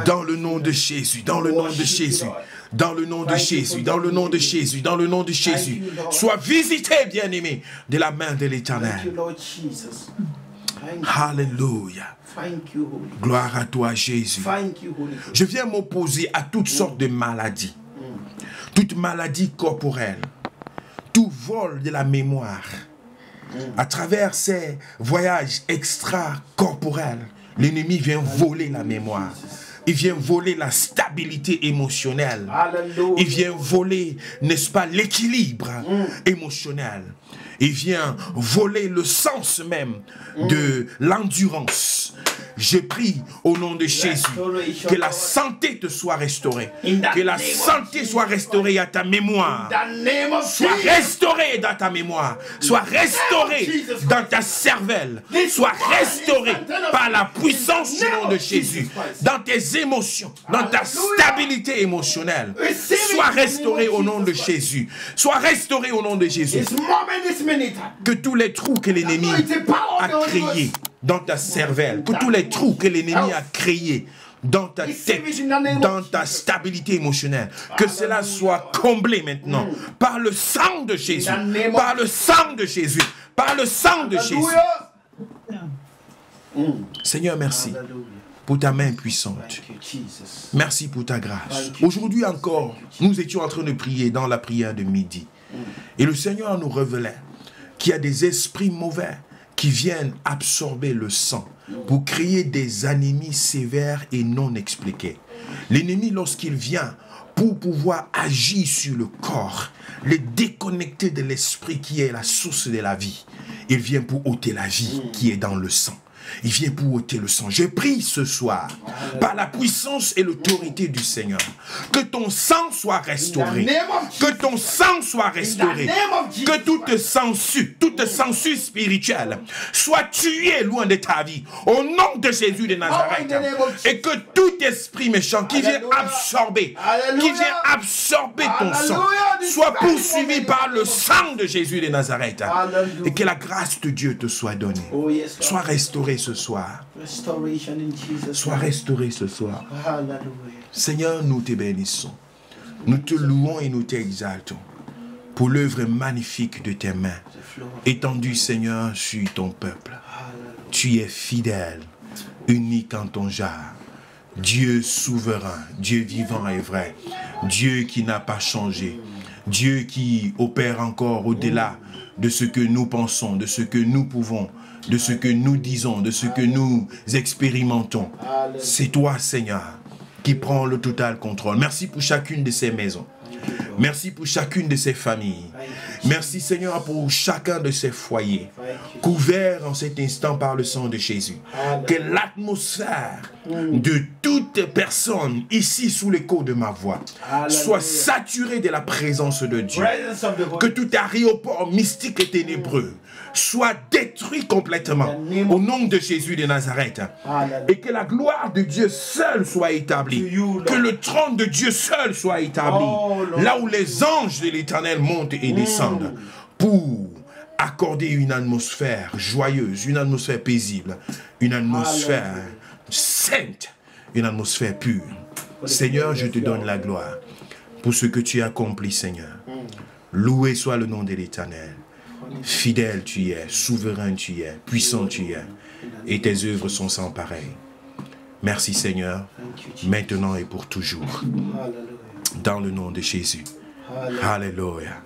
dans le nom de Jésus, dans le nom de Jésus, dans le nom de Jésus, dans le nom de Jésus, dans le nom de Jésus. Sois visité, bien-aimé, de la main de l'Éternel. Alléluia. Gloire à toi, Jésus. Je viens m'opposer à toutes sortes de maladies. Toute maladie corporelle, tout vol de la mémoire, à travers ces voyages extra-corporels, l'ennemi vient voler la mémoire. Il vient voler la stabilité émotionnelle. Il vient voler, n'est-ce pas, l'équilibre émotionnel. Il vient voler le sens même de l'endurance. Je prie au nom de Jésus que la santé te soit restaurée. Que la santé soit restaurée à ta mémoire. Soit restaurée dans ta mémoire. Soit restaurée dans ta cervelle. Soit restaurée par la puissance du nom de Jésus. Dans tes émotions, dans ta stabilité émotionnelle. Sois restaurée au nom de Jésus. Sois restaurée au nom de Jésus. Que tous les trous que l'ennemi a créés dans ta cervelle, que tous les trous que l'ennemi a créés dans ta tête, dans ta stabilité émotionnelle, que cela soit comblé maintenant par le sang de Jésus, par le sang de Jésus, par le sang de Jésus. Seigneur, merci pour ta main puissante. Merci pour ta grâce. Aujourd'hui encore, nous étions en train de prier dans la prière de midi. Et le Seigneur nous révélait qu'il y a des esprits mauvais qui viennent absorber le sang pour créer des anémies sévères et non expliquées. L'ennemi, lorsqu'il vient pour pouvoir agir sur le corps, les déconnecter de l'esprit qui est la source de la vie, il vient pour ôter la vie qui est dans le sang. Il vient pour ôter le sang. Je prie ce soir, par la puissance et l'autorité du Seigneur, que ton sang soit restauré. Que ton sang soit restauré. Que toute censure spirituelle soit tuée loin de ta vie. Au nom de Jésus de Nazareth. Et que tout esprit méchant qui vient absorber, ton sang, soit poursuivi par le sang de Jésus de Nazareth. Et que la grâce de Dieu te soit donnée. Sois restauré ce soir. Sois restauré ce soir. Seigneur, nous te bénissons. Nous te louons et nous t'exaltons pour l'œuvre magnifique de tes mains, étendue, Seigneur, sur ton peuple. Tu es fidèle, unique en ton genre. Dieu souverain, Dieu vivant et vrai, Dieu qui n'a pas changé, Dieu qui opère encore au-delà de ce que nous pensons, de ce que nous pouvons, de ce que nous disons, de ce que nous expérimentons. C'est toi, Seigneur, qui prends le total contrôle. Merci pour chacune de ces maisons. Merci pour chacune de ces familles. Merci, Seigneur, pour chacun de ces foyers, couverts en cet instant par le sang de Jésus. Que l'atmosphère de toute personne ici sous l'écho de ma voix soit saturée de la présence de Dieu. Que tout aéroport mystique et ténébreux soit détruit complètement au nom de Jésus de Nazareth. Et que la gloire de Dieu seule soit établie. Que le trône de Dieu seul soit établi. Là où les anges de l'Éternel montent et descendent pour accorder une atmosphère joyeuse, une atmosphère paisible, une atmosphère sainte, une atmosphère pure. Seigneur, je te donne la gloire pour ce que tu as accompli, Seigneur. Loué soit le nom de l'Éternel. Fidèle tu es, souverain tu es, puissant tu es, et tes œuvres sont sans pareil. Merci Seigneur, maintenant et pour toujours. Dans le nom de Jésus. Alléluia.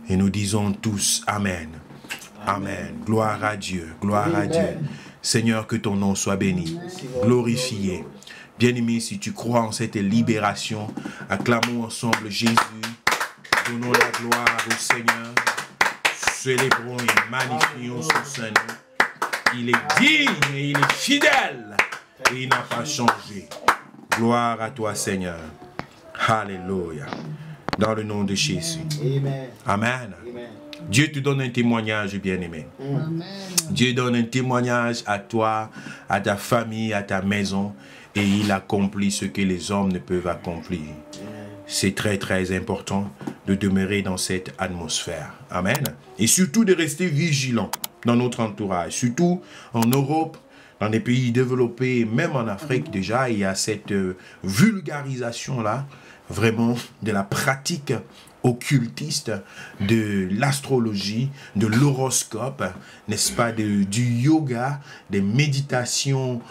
Et nous disons tous Amen. Amen. Gloire à Dieu. Gloire à Dieu. Seigneur, que ton nom soit béni, glorifié. Bien-aimé, si tu crois en cette libération, acclamons ensemble Jésus. Donnons la gloire au Seigneur. Célébrons et magnifions son Saint-Nom. Il est digne et il est fidèle. Et il n'a pas changé. Gloire à toi, Seigneur. Alléluia. Dans le nom de Jésus. Amen. Amen. Dieu te donne un témoignage, bien-aimé. Dieu donne un témoignage à toi, à ta famille, à ta maison. Et il accomplit ce que les hommes ne peuvent accomplir. C'est très, très important de demeurer dans cette atmosphère. Amen. Et surtout de rester vigilant dans notre entourage. Surtout en Europe, dans les pays développés, même en Afrique déjà, il y a cette vulgarisation-là, vraiment, de la pratique occultiste, de l'astrologie, de l'horoscope, n'est-ce pas, du yoga, des méditations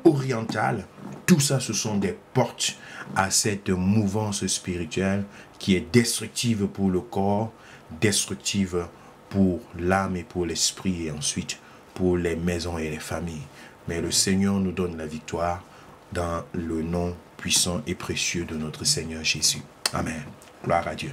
orientales. Tout ça, ce sont des portes à cette mouvance spirituelle qui est destructive pour le corps, destructive pour l'âme et pour l'esprit, et ensuite pour les maisons et les familles. Mais le Seigneur nous donne la victoire dans le nom puissant et précieux de notre Seigneur Jésus. Amen. Gloire à Dieu.